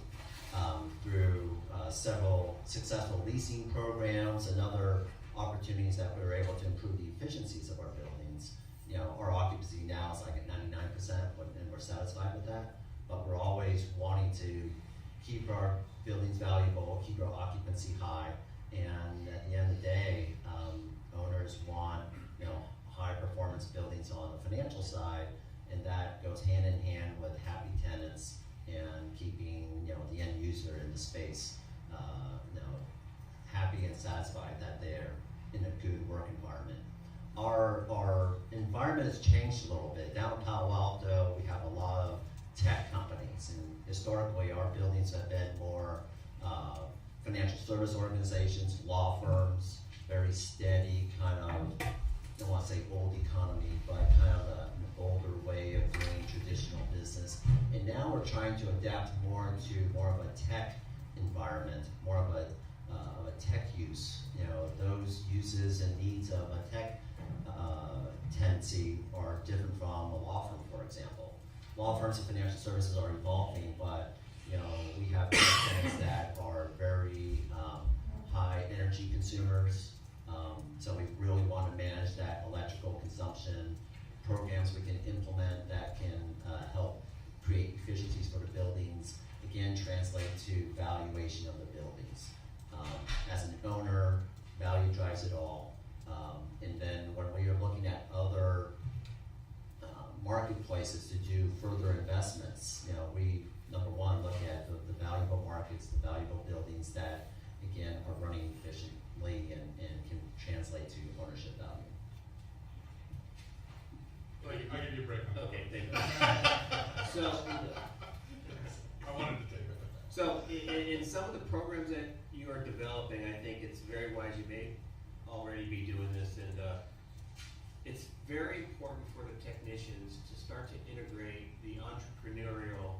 Through several successful leasing programs and other opportunities that we were able to improve the efficiencies of our buildings. Our occupancy now is like at 99%, and we're satisfied with that. But we're always wanting to keep our buildings valuable, keep our occupancy high, and at the end of the day, owners want high performance buildings on the financial side, and that goes hand in hand with happy tenants and keeping the end user in the space happy and satisfied that they're in a good work environment. Our environment has changed a little bit. Down in Palo Alto, we have a lot of tech companies, and historically our buildings have been more financial service organizations, law firms, very steady kind of, I don't want to say old economy, but kind of an older way of doing traditional business. And now we're trying to adapt more to more of a tech environment, more of a tech use. Those uses and needs of a tech tenancy are different from a law firm, for example. Law firms and financial services are evolving, but we have tenants that are very high energy consumers. So we really want to manage that electrical consumption. Programs we can implement that can help create efficiencies for the buildings, again, translate to valuation of the buildings. As an owner, value drives it all. And then when we are looking at other marketplaces to do further investments, we, number one, look at the valuable markets, the valuable buildings that, again, are running efficiently and can translate to ownership value. I'll give you a break. Okay, thank you. So, I wanted to take it. So in some of the programs that you are developing, I think it's very wise. You may already be doing this, and it's very important for the technicians to start to integrate the entrepreneurial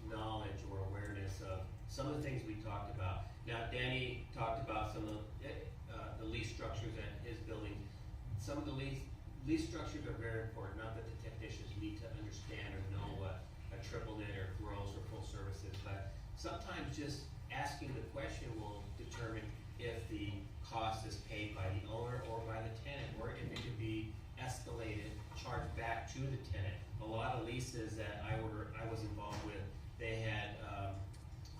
knowledge or awareness of some of the things we talked about. Now, Danny talked about some of the lease structures at his building. Some of the lease structures are very important, not that the technicians need to understand or know what a triple net or gross or full service is, but sometimes just asking the question will determine if the cost is paid by the owner or by the tenant, or if it could be escalated, charged back to the tenant. A lot of leases that I was involved with, they had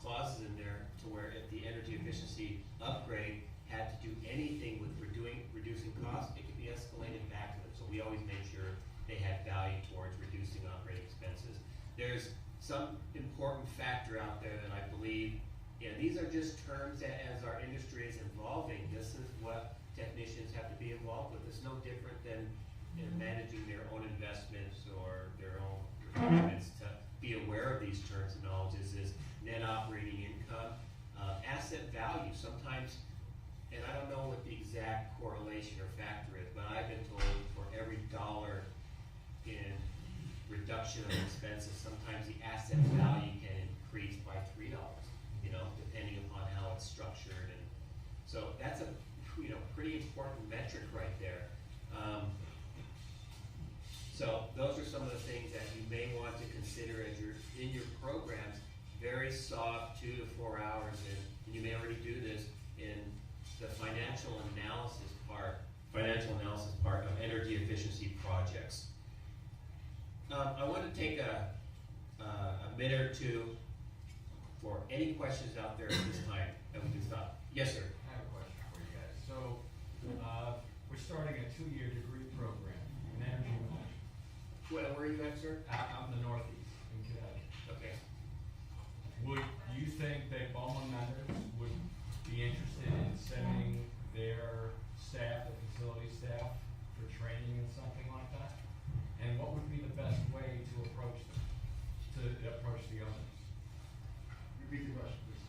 clauses in there to where if the energy efficiency upgrade had to do anything with reducing costs, it could be escalated back to them. So we always made sure they had value towards reducing operating expenses. There's some important factor out there that I believe, these are just terms that as our industry is evolving, this is what technicians have to be involved with. It's no different than managing their own investments or their own requirements. To be aware of these terms and knowledges is net operating income, asset value. Sometimes, and I don't know what the exact correlation or factor is, but I've been told for every dollar in reduction of expenses, sometimes the asset value can increase by $3, depending upon how it's structured. And so that's a pretty important metric right there. So those are some of the things that you may want to consider as you're in your programs. Very soft, 2 to 4 hours, and you may already do this in the financial analysis part of energy efficiency projects. I want to take a minute or two for any questions out there at this time that we can stop. Yes, sir. I have a question for you guys. So, we're starting a 2-year degree program in energy management Where are you at, sir? out in the Northeast, in Connecticut. Okay. Would you think that BOMA members would be interested in sending their staff, the facility staff, for training in something like that? And what would be the best way to approach them, to approach the owners? Repeat the question, please.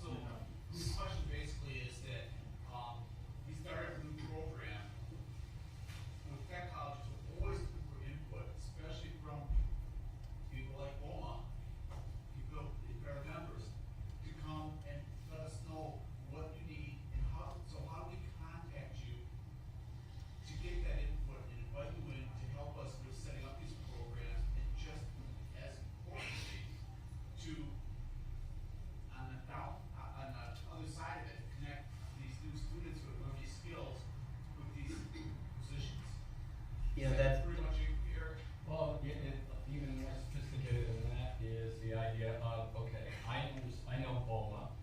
So, the question basically is that, he started a new program. With tech colleges, we're always looking for input, especially from people like BOMA, people, our members, to come and let us know what you need and how do we contact you to get that input and invite you in to help us with setting up these programs, and just as importantly, to, on the other side of it, connect these new students who have learned these skills with these positions. That's Pretty much your, Well, even more sophisticated than that is the idea of, okay, I know BOMA,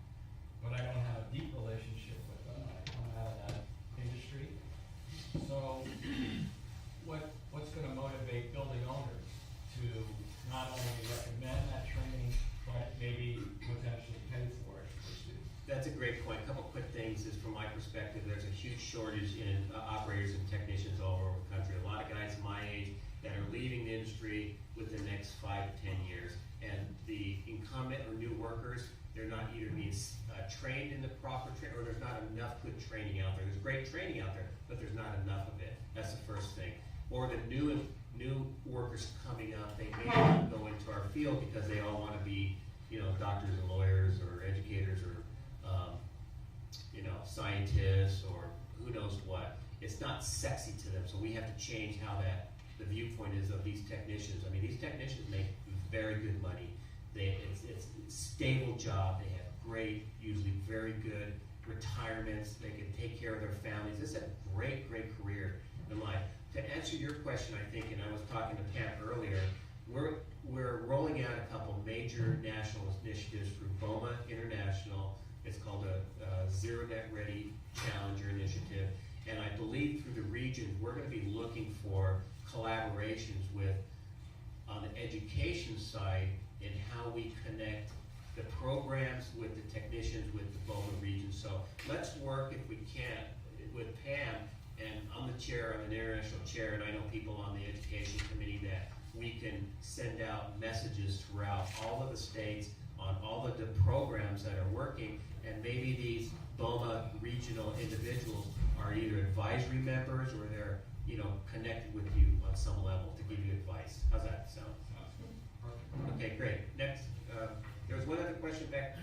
but I don't have a deep relationship with them. I come out of that industry. So what's gonna motivate building owners to not only recommend that training, but maybe potentially pay for it for students? That's a great point. A couple quick things is from my perspective, there's a huge shortage in operators and technicians all over the country. A lot of guys my age that are leaving the industry within the next 5 to 10 years. And the incumbent or new workers, they're not either being trained in the proper training, or there's not enough good training out there. There's great training out there, but there's not enough of it. That's the first thing. Or the new workers coming up, they may not go into our field because they all want to be, doctors and lawyers or educators or scientists or who knows what. It's not sexy to them, so we have to change how the viewpoint is of these technicians. I mean, these technicians make very good money. It's a stable job. They have great, usually very good retirements. They can take care of their families. It's a great, great career in life. To answer your question, I think, and I was talking to Pam earlier, we're rolling out a couple major national initiatives through BOMA International. It's called a Zero Net Ready Challenger Initiative. And I believe through the region, we're going to be looking for collaborations with, on the education side, in how we connect the programs with the technicians with the BOMA region. So let's work, if we can, with Pam, and I'm the chair, I'm an international chair, and I know people on the education committee that we can send out messages throughout all of the states on all of the programs that are working, and maybe these BOMA regional individuals are either advisory members or they're connected with you on some level to give you advice. How's that sound? Sounds good. Perfect. Okay, great. Next, there was one other question back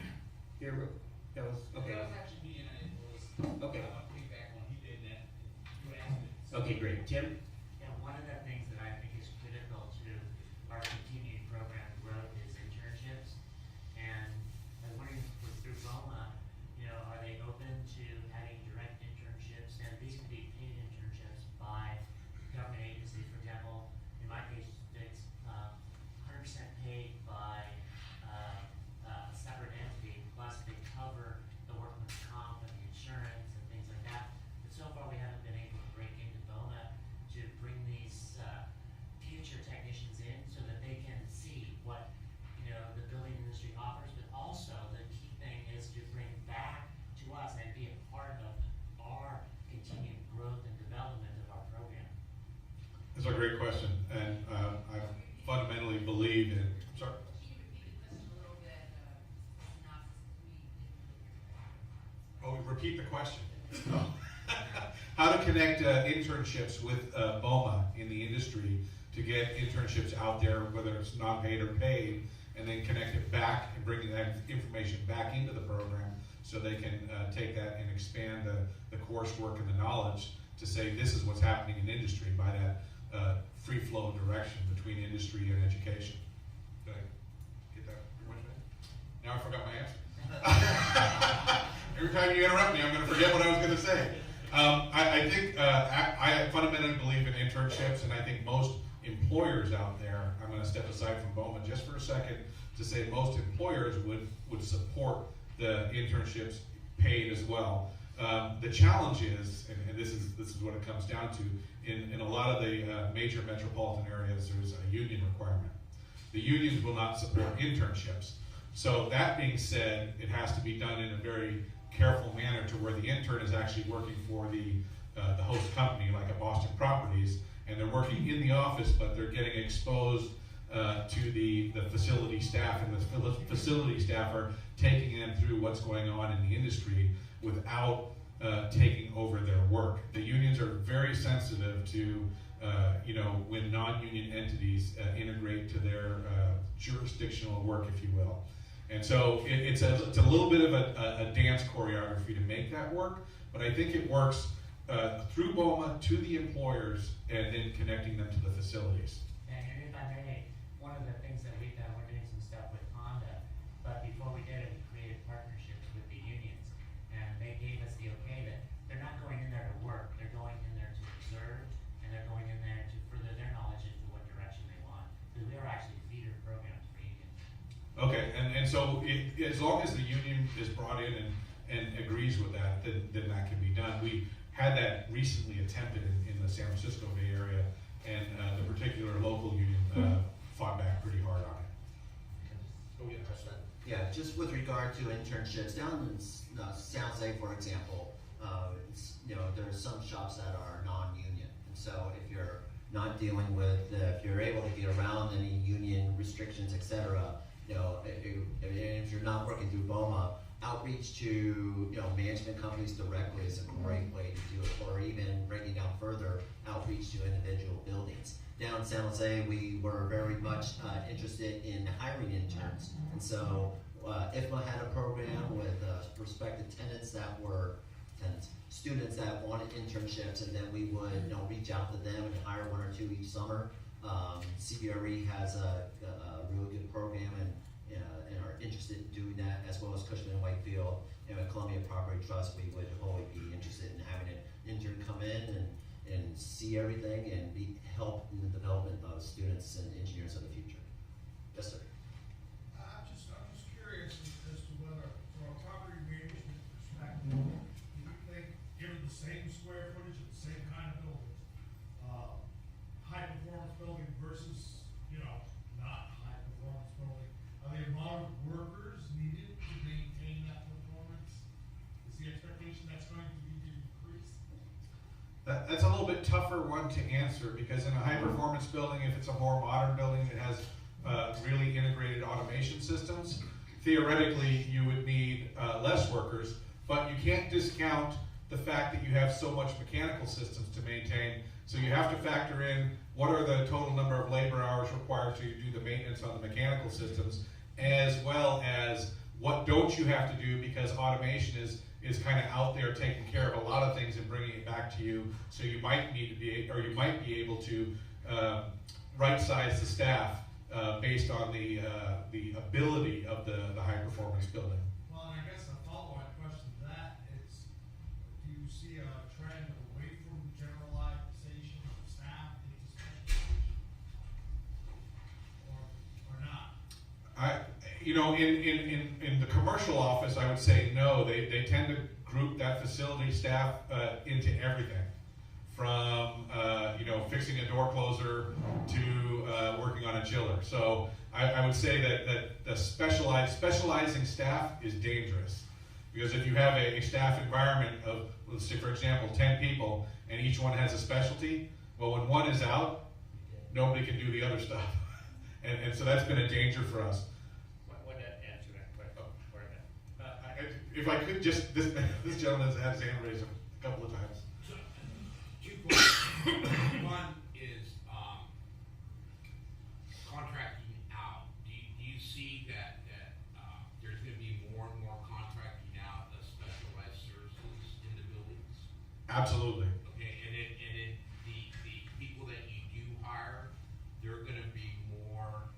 here. That was, okay. That was actually me, and it was, Okay. I want to piggyback on he did that, you asked it. Okay, great. Tim? Yeah, one of the things that I think is critical to our continued program growth is internships. And I was wondering, through BOMA, are they open to having direct internships? And these could be paid internships by government agencies. For example, in my case, it's 100% paid by a separate entity, plus they cover the workman's comp and the insurance and things like that. But so far, we haven't been able to break into BOMA to bring these future technicians in so that they can see what the building industry offers. But also, the key thing is to bring back to us and be a part of our continued growth and development of our program. That's a great question, and I fundamentally believe in. Sorry. Can you repeat the question a little bit, synopsis? Oh, repeat the question. How to connect internships with BOMA in the industry to get internships out there, whether it's non-paid or paid, and then connect it back and bring that information back into the program so they can take that and expand the coursework and the knowledge to say this is what's happening in industry by that free flow direction between industry and education. Did I get that pretty much right? Now I forgot my answer. Every time you interrupt me, I'm going to forget what I was going to say. I think I fundamentally believe in internships, and I think most employers out there, I'm going to step aside from BOMA just for a second to say most employers would support the internships paid as well. The challenge is, and this is what it comes down to, in a lot of the major metropolitan areas, there's a union requirement. The unions will not support internships. So that being said, it has to be done in a very careful manner to where the intern is actually working for the host company, like a Boston Properties, and they're working in the office, but they're getting exposed to the facility staff, and the facility staff are taking them through what's going on in the industry without taking over their work. The unions are very sensitive to when non-union entities integrate to their jurisdictional work, if you will. And so it's a little bit of a dance choreography to make that work, but I think it works through BOMA to the employers and then connecting them to the facilities. And if I may, one of the things that we've done, we're doing some stuff with Honda, but before we did it, we created partnerships with the unions. And they gave us the okay that they're not going in there to work, they're going in there to observe, and they're going in there to further their knowledge into what direction they want. Because we are actually feeder programs for unions. Okay, and so as long as the union is brought in and agrees with that, then that can be done. We had that recently attempted in the San Francisco Bay Area, and the particular local union fought back pretty hard on it. Oh yeah, that's right. Yeah, just with regard to internships, down in San Jose, for example, there are some shops that are non-union. And so if you're not dealing with, if you're able to get around any union restrictions, et cetera, if you're not working through BOMA, outreach to management companies directly is a great way to do it, or even breaking down further, outreach to individual buildings. Down in San Jose, we were very much interested in hiring interns, and so IFMA had a program with prospective students that wanted internships, and then we would reach out to them and hire one or two each summer. CBRE has a really good program and are interested in doing that, as well as Cushman & Wakefield and Columbia Property Trust. We would wholly be interested in having an intern come in and see everything and help in the development of students and engineers of the future. Yes, sir. I'm just curious as to whether, from a property management perspective, do you think, given the same square footage and the same kind of buildings, high performance building versus, not high performance building, are the amount of workers needed to maintain that performance? Is the expectation that's going to be increased? That's a little bit tougher one to answer, because in a high performance building, if it's a more modern building that has really integrated automation systems, theoretically you would need less workers, but you can't discount the fact that you have so much mechanical systems to maintain. So you have to factor in what are the total number of labor hours required to do the maintenance on the mechanical systems, as well as what don't you have to do, because automation is kind of out there taking care of a lot of things and bringing it back to you. So you might need to be, or you might be able to right size the staff based on the ability of the high performance building. Well, and I guess a follow-on question to that is, do you see a trend away from generalization of staff into specialization? Or not? In the commercial office, I would say no. They tend to group that facility staff into everything, from fixing a door closer to working on a chiller. So I would say that the specializing staff is dangerous, because if you have a staff environment of, let's say for example, 10 people, and each one has a specialty, well, when one is out, nobody can do the other stuff. And so that's been a danger for us. What answer that question? Or that? If I could just, this gentleman has had his hand raised a couple of times. So, 2 questions. One is, contracting out. Do you see that there's gonna be more and more contracting out of specialized services in the buildings? Absolutely. Okay, and then the people that you do hire, they're gonna be more,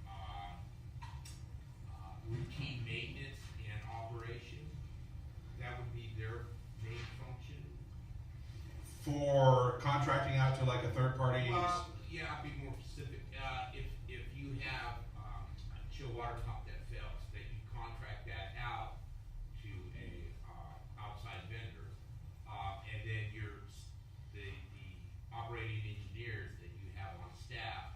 routine maintenance and operation? That would be their main function? For contracting out to like a third party. Well, yeah, I'll be more specific. If you have a chill water pump that fails, that you contract that out to a outside vendor, and then the operating engineers that you have on staff,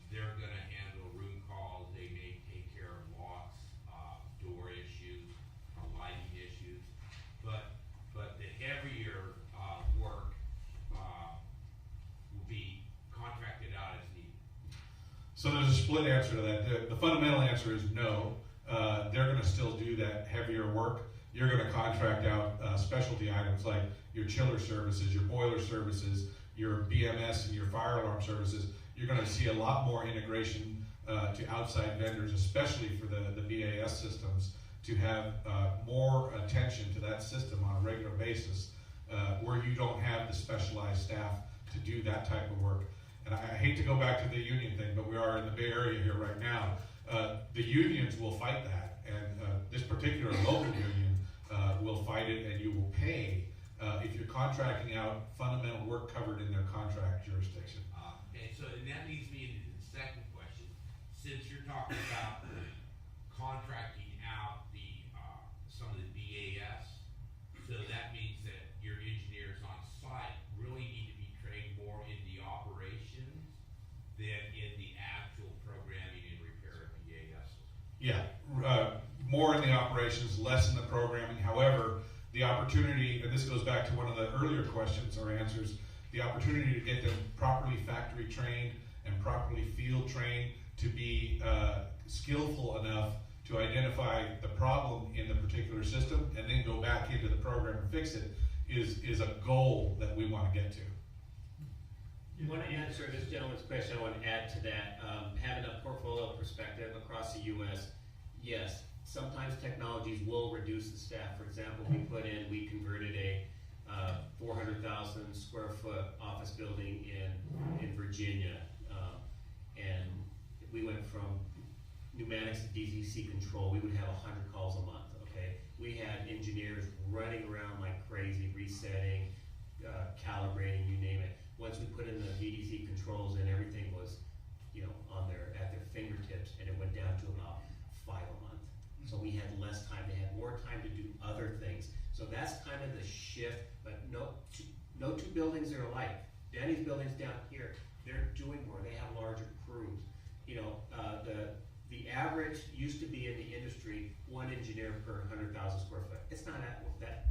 they're gonna handle room calls, they may take care of locks, door issues, lighting issues, but the heavier work will be contracted out as needed. So there's a split answer to that. The fundamental answer is no. They're going to still do that heavier work. You're going to contract out specialty items like your chiller services, your boiler services, your BMS and your fire alarm services. You're going to see a lot more integration to outside vendors, especially for the BAS systems, to have more attention to that system on a regular basis, where you don't have the specialized staff to do that type of work. And I hate to go back to the union thing, but we are in the Bay Area here right now. The unions will fight that, and this particular local union will fight it, and you will pay if you're contracting out fundamental work covered in their contract jurisdiction. Okay, so and that leads me into the second question. Since you're talking about contracting out some of the BAS, so that means that your engineers on site really need to be trained more in the operations than in the actual programming and repair of BAS. Yeah, more in the operations, less in the programming. However, the opportunity, and this goes back to one of the earlier questions or answers, the opportunity to get them properly factory trained and properly field trained to be skillful enough to identify the problem in the particular system and then go back into the program and fix it is a goal that we want to get to. You want to answer this gentleman's question? I want to add to that. Having a portfolio perspective across the U.S., yes, sometimes technologies will reduce the staff. For example, we converted a 400,000 square foot office building in Virginia, and we went from pneumatics to DCC control. We would have 100 calls a month. Okay, we had engineers running around like crazy, resetting, calibrating, you name it. Once we put in the VDC controls and everything was, at their fingertips, and it went down to about 5 a month. So we had less time. They had more time to do other things. So that's kind of the shift, but no two buildings are alike. Danny's building's down here. They're doing more. They have larger crews. The average used to be in the industry 1 engineer per 100,000 square foot. It's not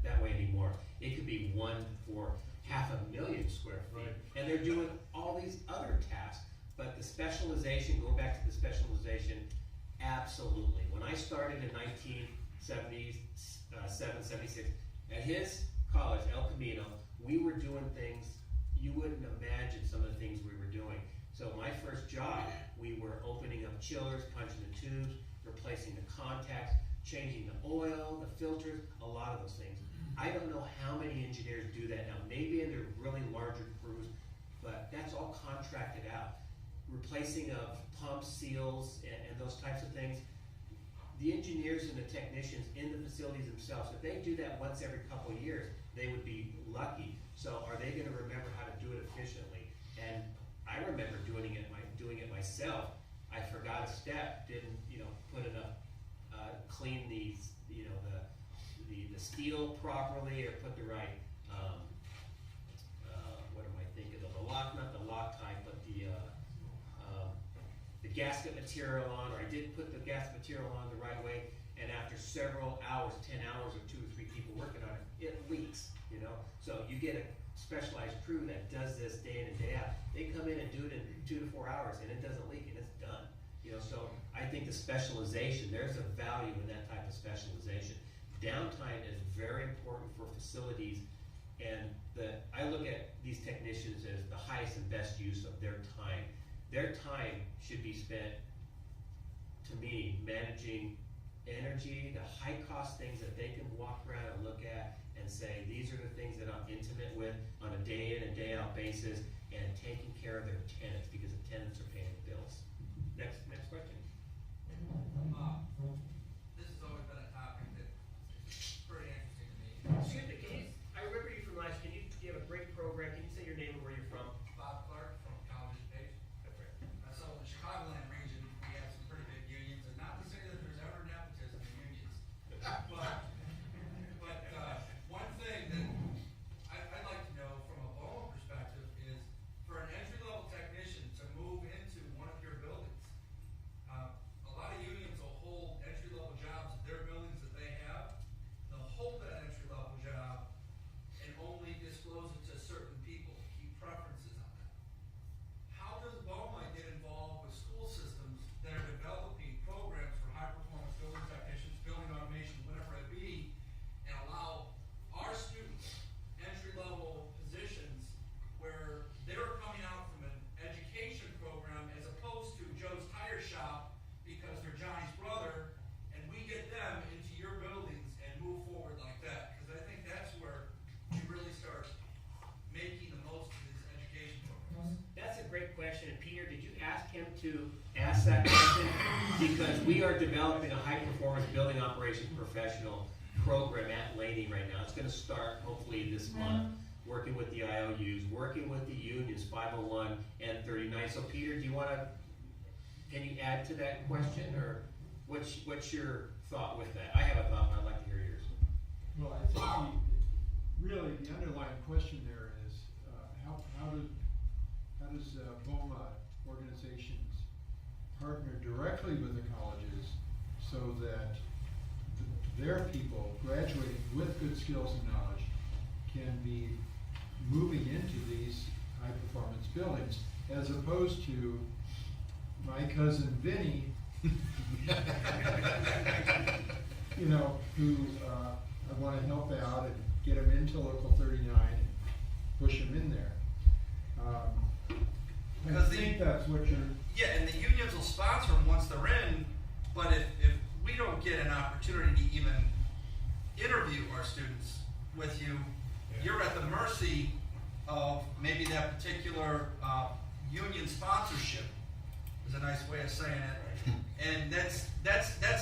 that way anymore. It could be 1 for 500,000 square feet. Right. And they're doing all these other tasks. But the specialization, going back to the specialization, absolutely. When I started in 1977, 76, at his college, El Camino, we were doing things, you wouldn't imagine some of the things we were doing. So my first job, we were opening up chillers, punching the tubes, replacing the contacts, changing the oil, the filters, a lot of those things. I don't know how many engineers do that now, maybe in their really larger crews, but that's all contracted out. Replacing of pumps, seals, and those types of things. The engineers and the technicians in the facilities themselves, if they do that once every couple of years, they would be lucky. So are they gonna remember how to do it efficiently? And I remember doing it myself. I forgot a step, didn't, put enough, clean the steel properly, or put the right, what am I thinking of, the lock, not the Loctite, but the gasket material on, or I didn't put the gasket material on the right way, and after several hours, 10 hours, or 2 or 3 people working on it, it leaks, So you get a specialized crew that does this day in and day out. They come in and do it in 2 to 4 hours, and it doesn't leak, and it's done. So I think the specialization, there's a value in that type of specialization. Downtime is very important for facilities, and I look at these technicians as the highest and best use of their time. Their time should be spent, to me, managing energy, the high cost things that they can walk around and look at and say, these are the things that I'm intimate with on a day in and day out basis, and taking care of their tenants, because the tenants are paying bills. Next question. This has always been a topic that's pretty interesting to me. Excuse me, I remember you from last, you have a great program, can you say your name and where you're from? Bob Clark from College Page. So in the Chicagoland region, we have some pretty big unions, and not to say that there's ever nepotism in unions. But one thing that I'd like to know from a BOMA perspective is, for an entry-level technician to move into one of your buildings, a lot of unions will hold entry-level jobs at their buildings that they have. They'll hold that entry-level job and only disclose it to certain people, keep preferences on that. How does BOMA get involved with school systems that are developing programs for high-performance building technicians, building automation, whatever it be, and allow our students entry-level positions where they're coming out from an education program as opposed to Joe's Tire Shop because they're Johnny's brother, and we get them into your buildings and move forward like that? Because I think that's where you really start making the most of these education programs. That's a great question, and Peter, did you ask him to ask that question? Because we are developing a high-performance building operations professional program at Laney right now. It's gonna start hopefully this month, working with the IOUs, working with the unions, 501 and 39. So Peter, can you add to that question, or what's your thought with that? I have a thought, but I'd like to hear yours. Well, I think really the underlying question there is, how does BOMA organizations partner directly with the colleges so that their people graduating with good skills and knowledge can be moving into these high-performance buildings, as opposed to my cousin Vinny, who I want to help out and get him into Local 39 and push him in there. I think that's what you're... Yeah, and the unions will sponsor them once they're in, but if we don't get an opportunity to even interview our students with you, you're at the mercy of maybe that particular union sponsorship, is a nice way of saying it. And that's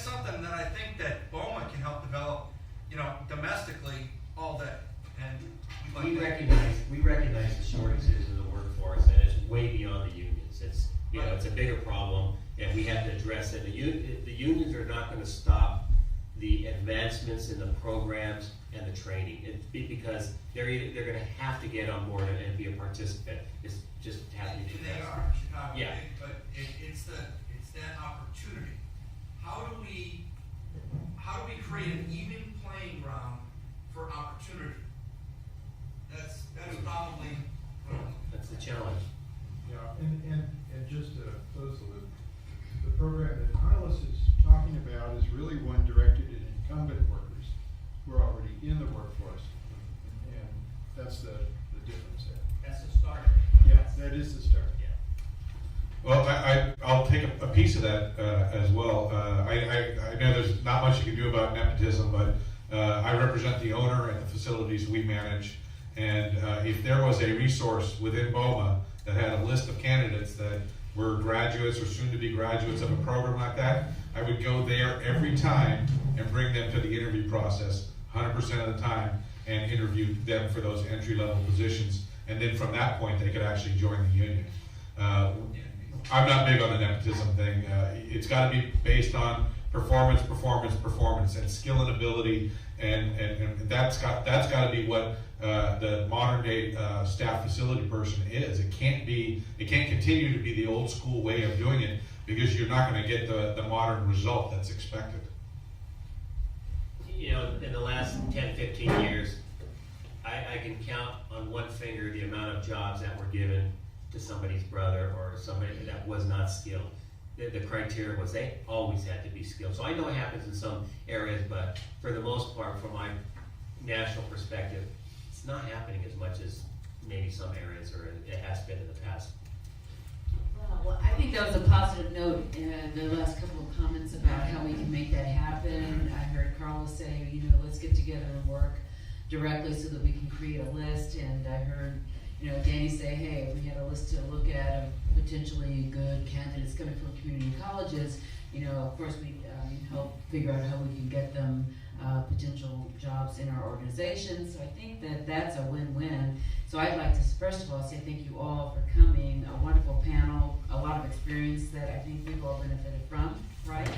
something that I think that BOMA can help develop, domestically all day. And We recognize the shortages in the workforce, and it's way beyond the unions. It's a bigger problem, and we have to address it. The unions are not going to stop the advancements in the programs and the training. Because they're going to have to get on board and be a participant. It's just happening. They are in Chicago, Yeah. but it's that opportunity. How do we create an even playing ground for opportunity? That's probably That's the challenge. Yeah, and just to close the loop, the program that Panelist is talking about is really one directed at incumbent workers who are already in the workforce That's the difference there. That's the start. Yeah, that is the start. Yeah. Well, I'll take a piece of that as well. I know there's not much you can do about nepotism, but I represent the owner at the facilities we manage. And if there was a resource within BOMA that had a list of candidates that were graduates or soon to be graduates of a program like that, I would go there every time and bring them to the interview process 100% of the time and interview them for those entry level positions. And then from that point, they could actually join the union. I'm not big on the nepotism thing. It's got to be based on performance, and skill and ability, and that's got to be what the modern day staff facility person is. It can't continue to be the old school way of doing it, because you're not going to get the modern result that's expected. You know, in the last 10, 15 years, I can count on one finger the amount of jobs that were given to somebody's brother or somebody that was not skilled. The criteria was they always had to be skilled. So I know it happens in some areas, but for the most part, from my national perspective, it's not happening as much as maybe some areas, or it has been in the past. Well, I think that was a positive note in the last couple of comments about how we can make that happen. I heard Carlos say, you know, let's get together and work directly so that we can create a list. And I heard, you know, Danny say, hey, if we had a list to look at of potentially good candidates coming from community colleges, you know, of course we help figure out how we can get them potential jobs in our organization. So I think that that's a win-win. So I'd like to first of all say thank you all for coming. A wonderful panel, a lot of experience that I think we've all benefited from, right?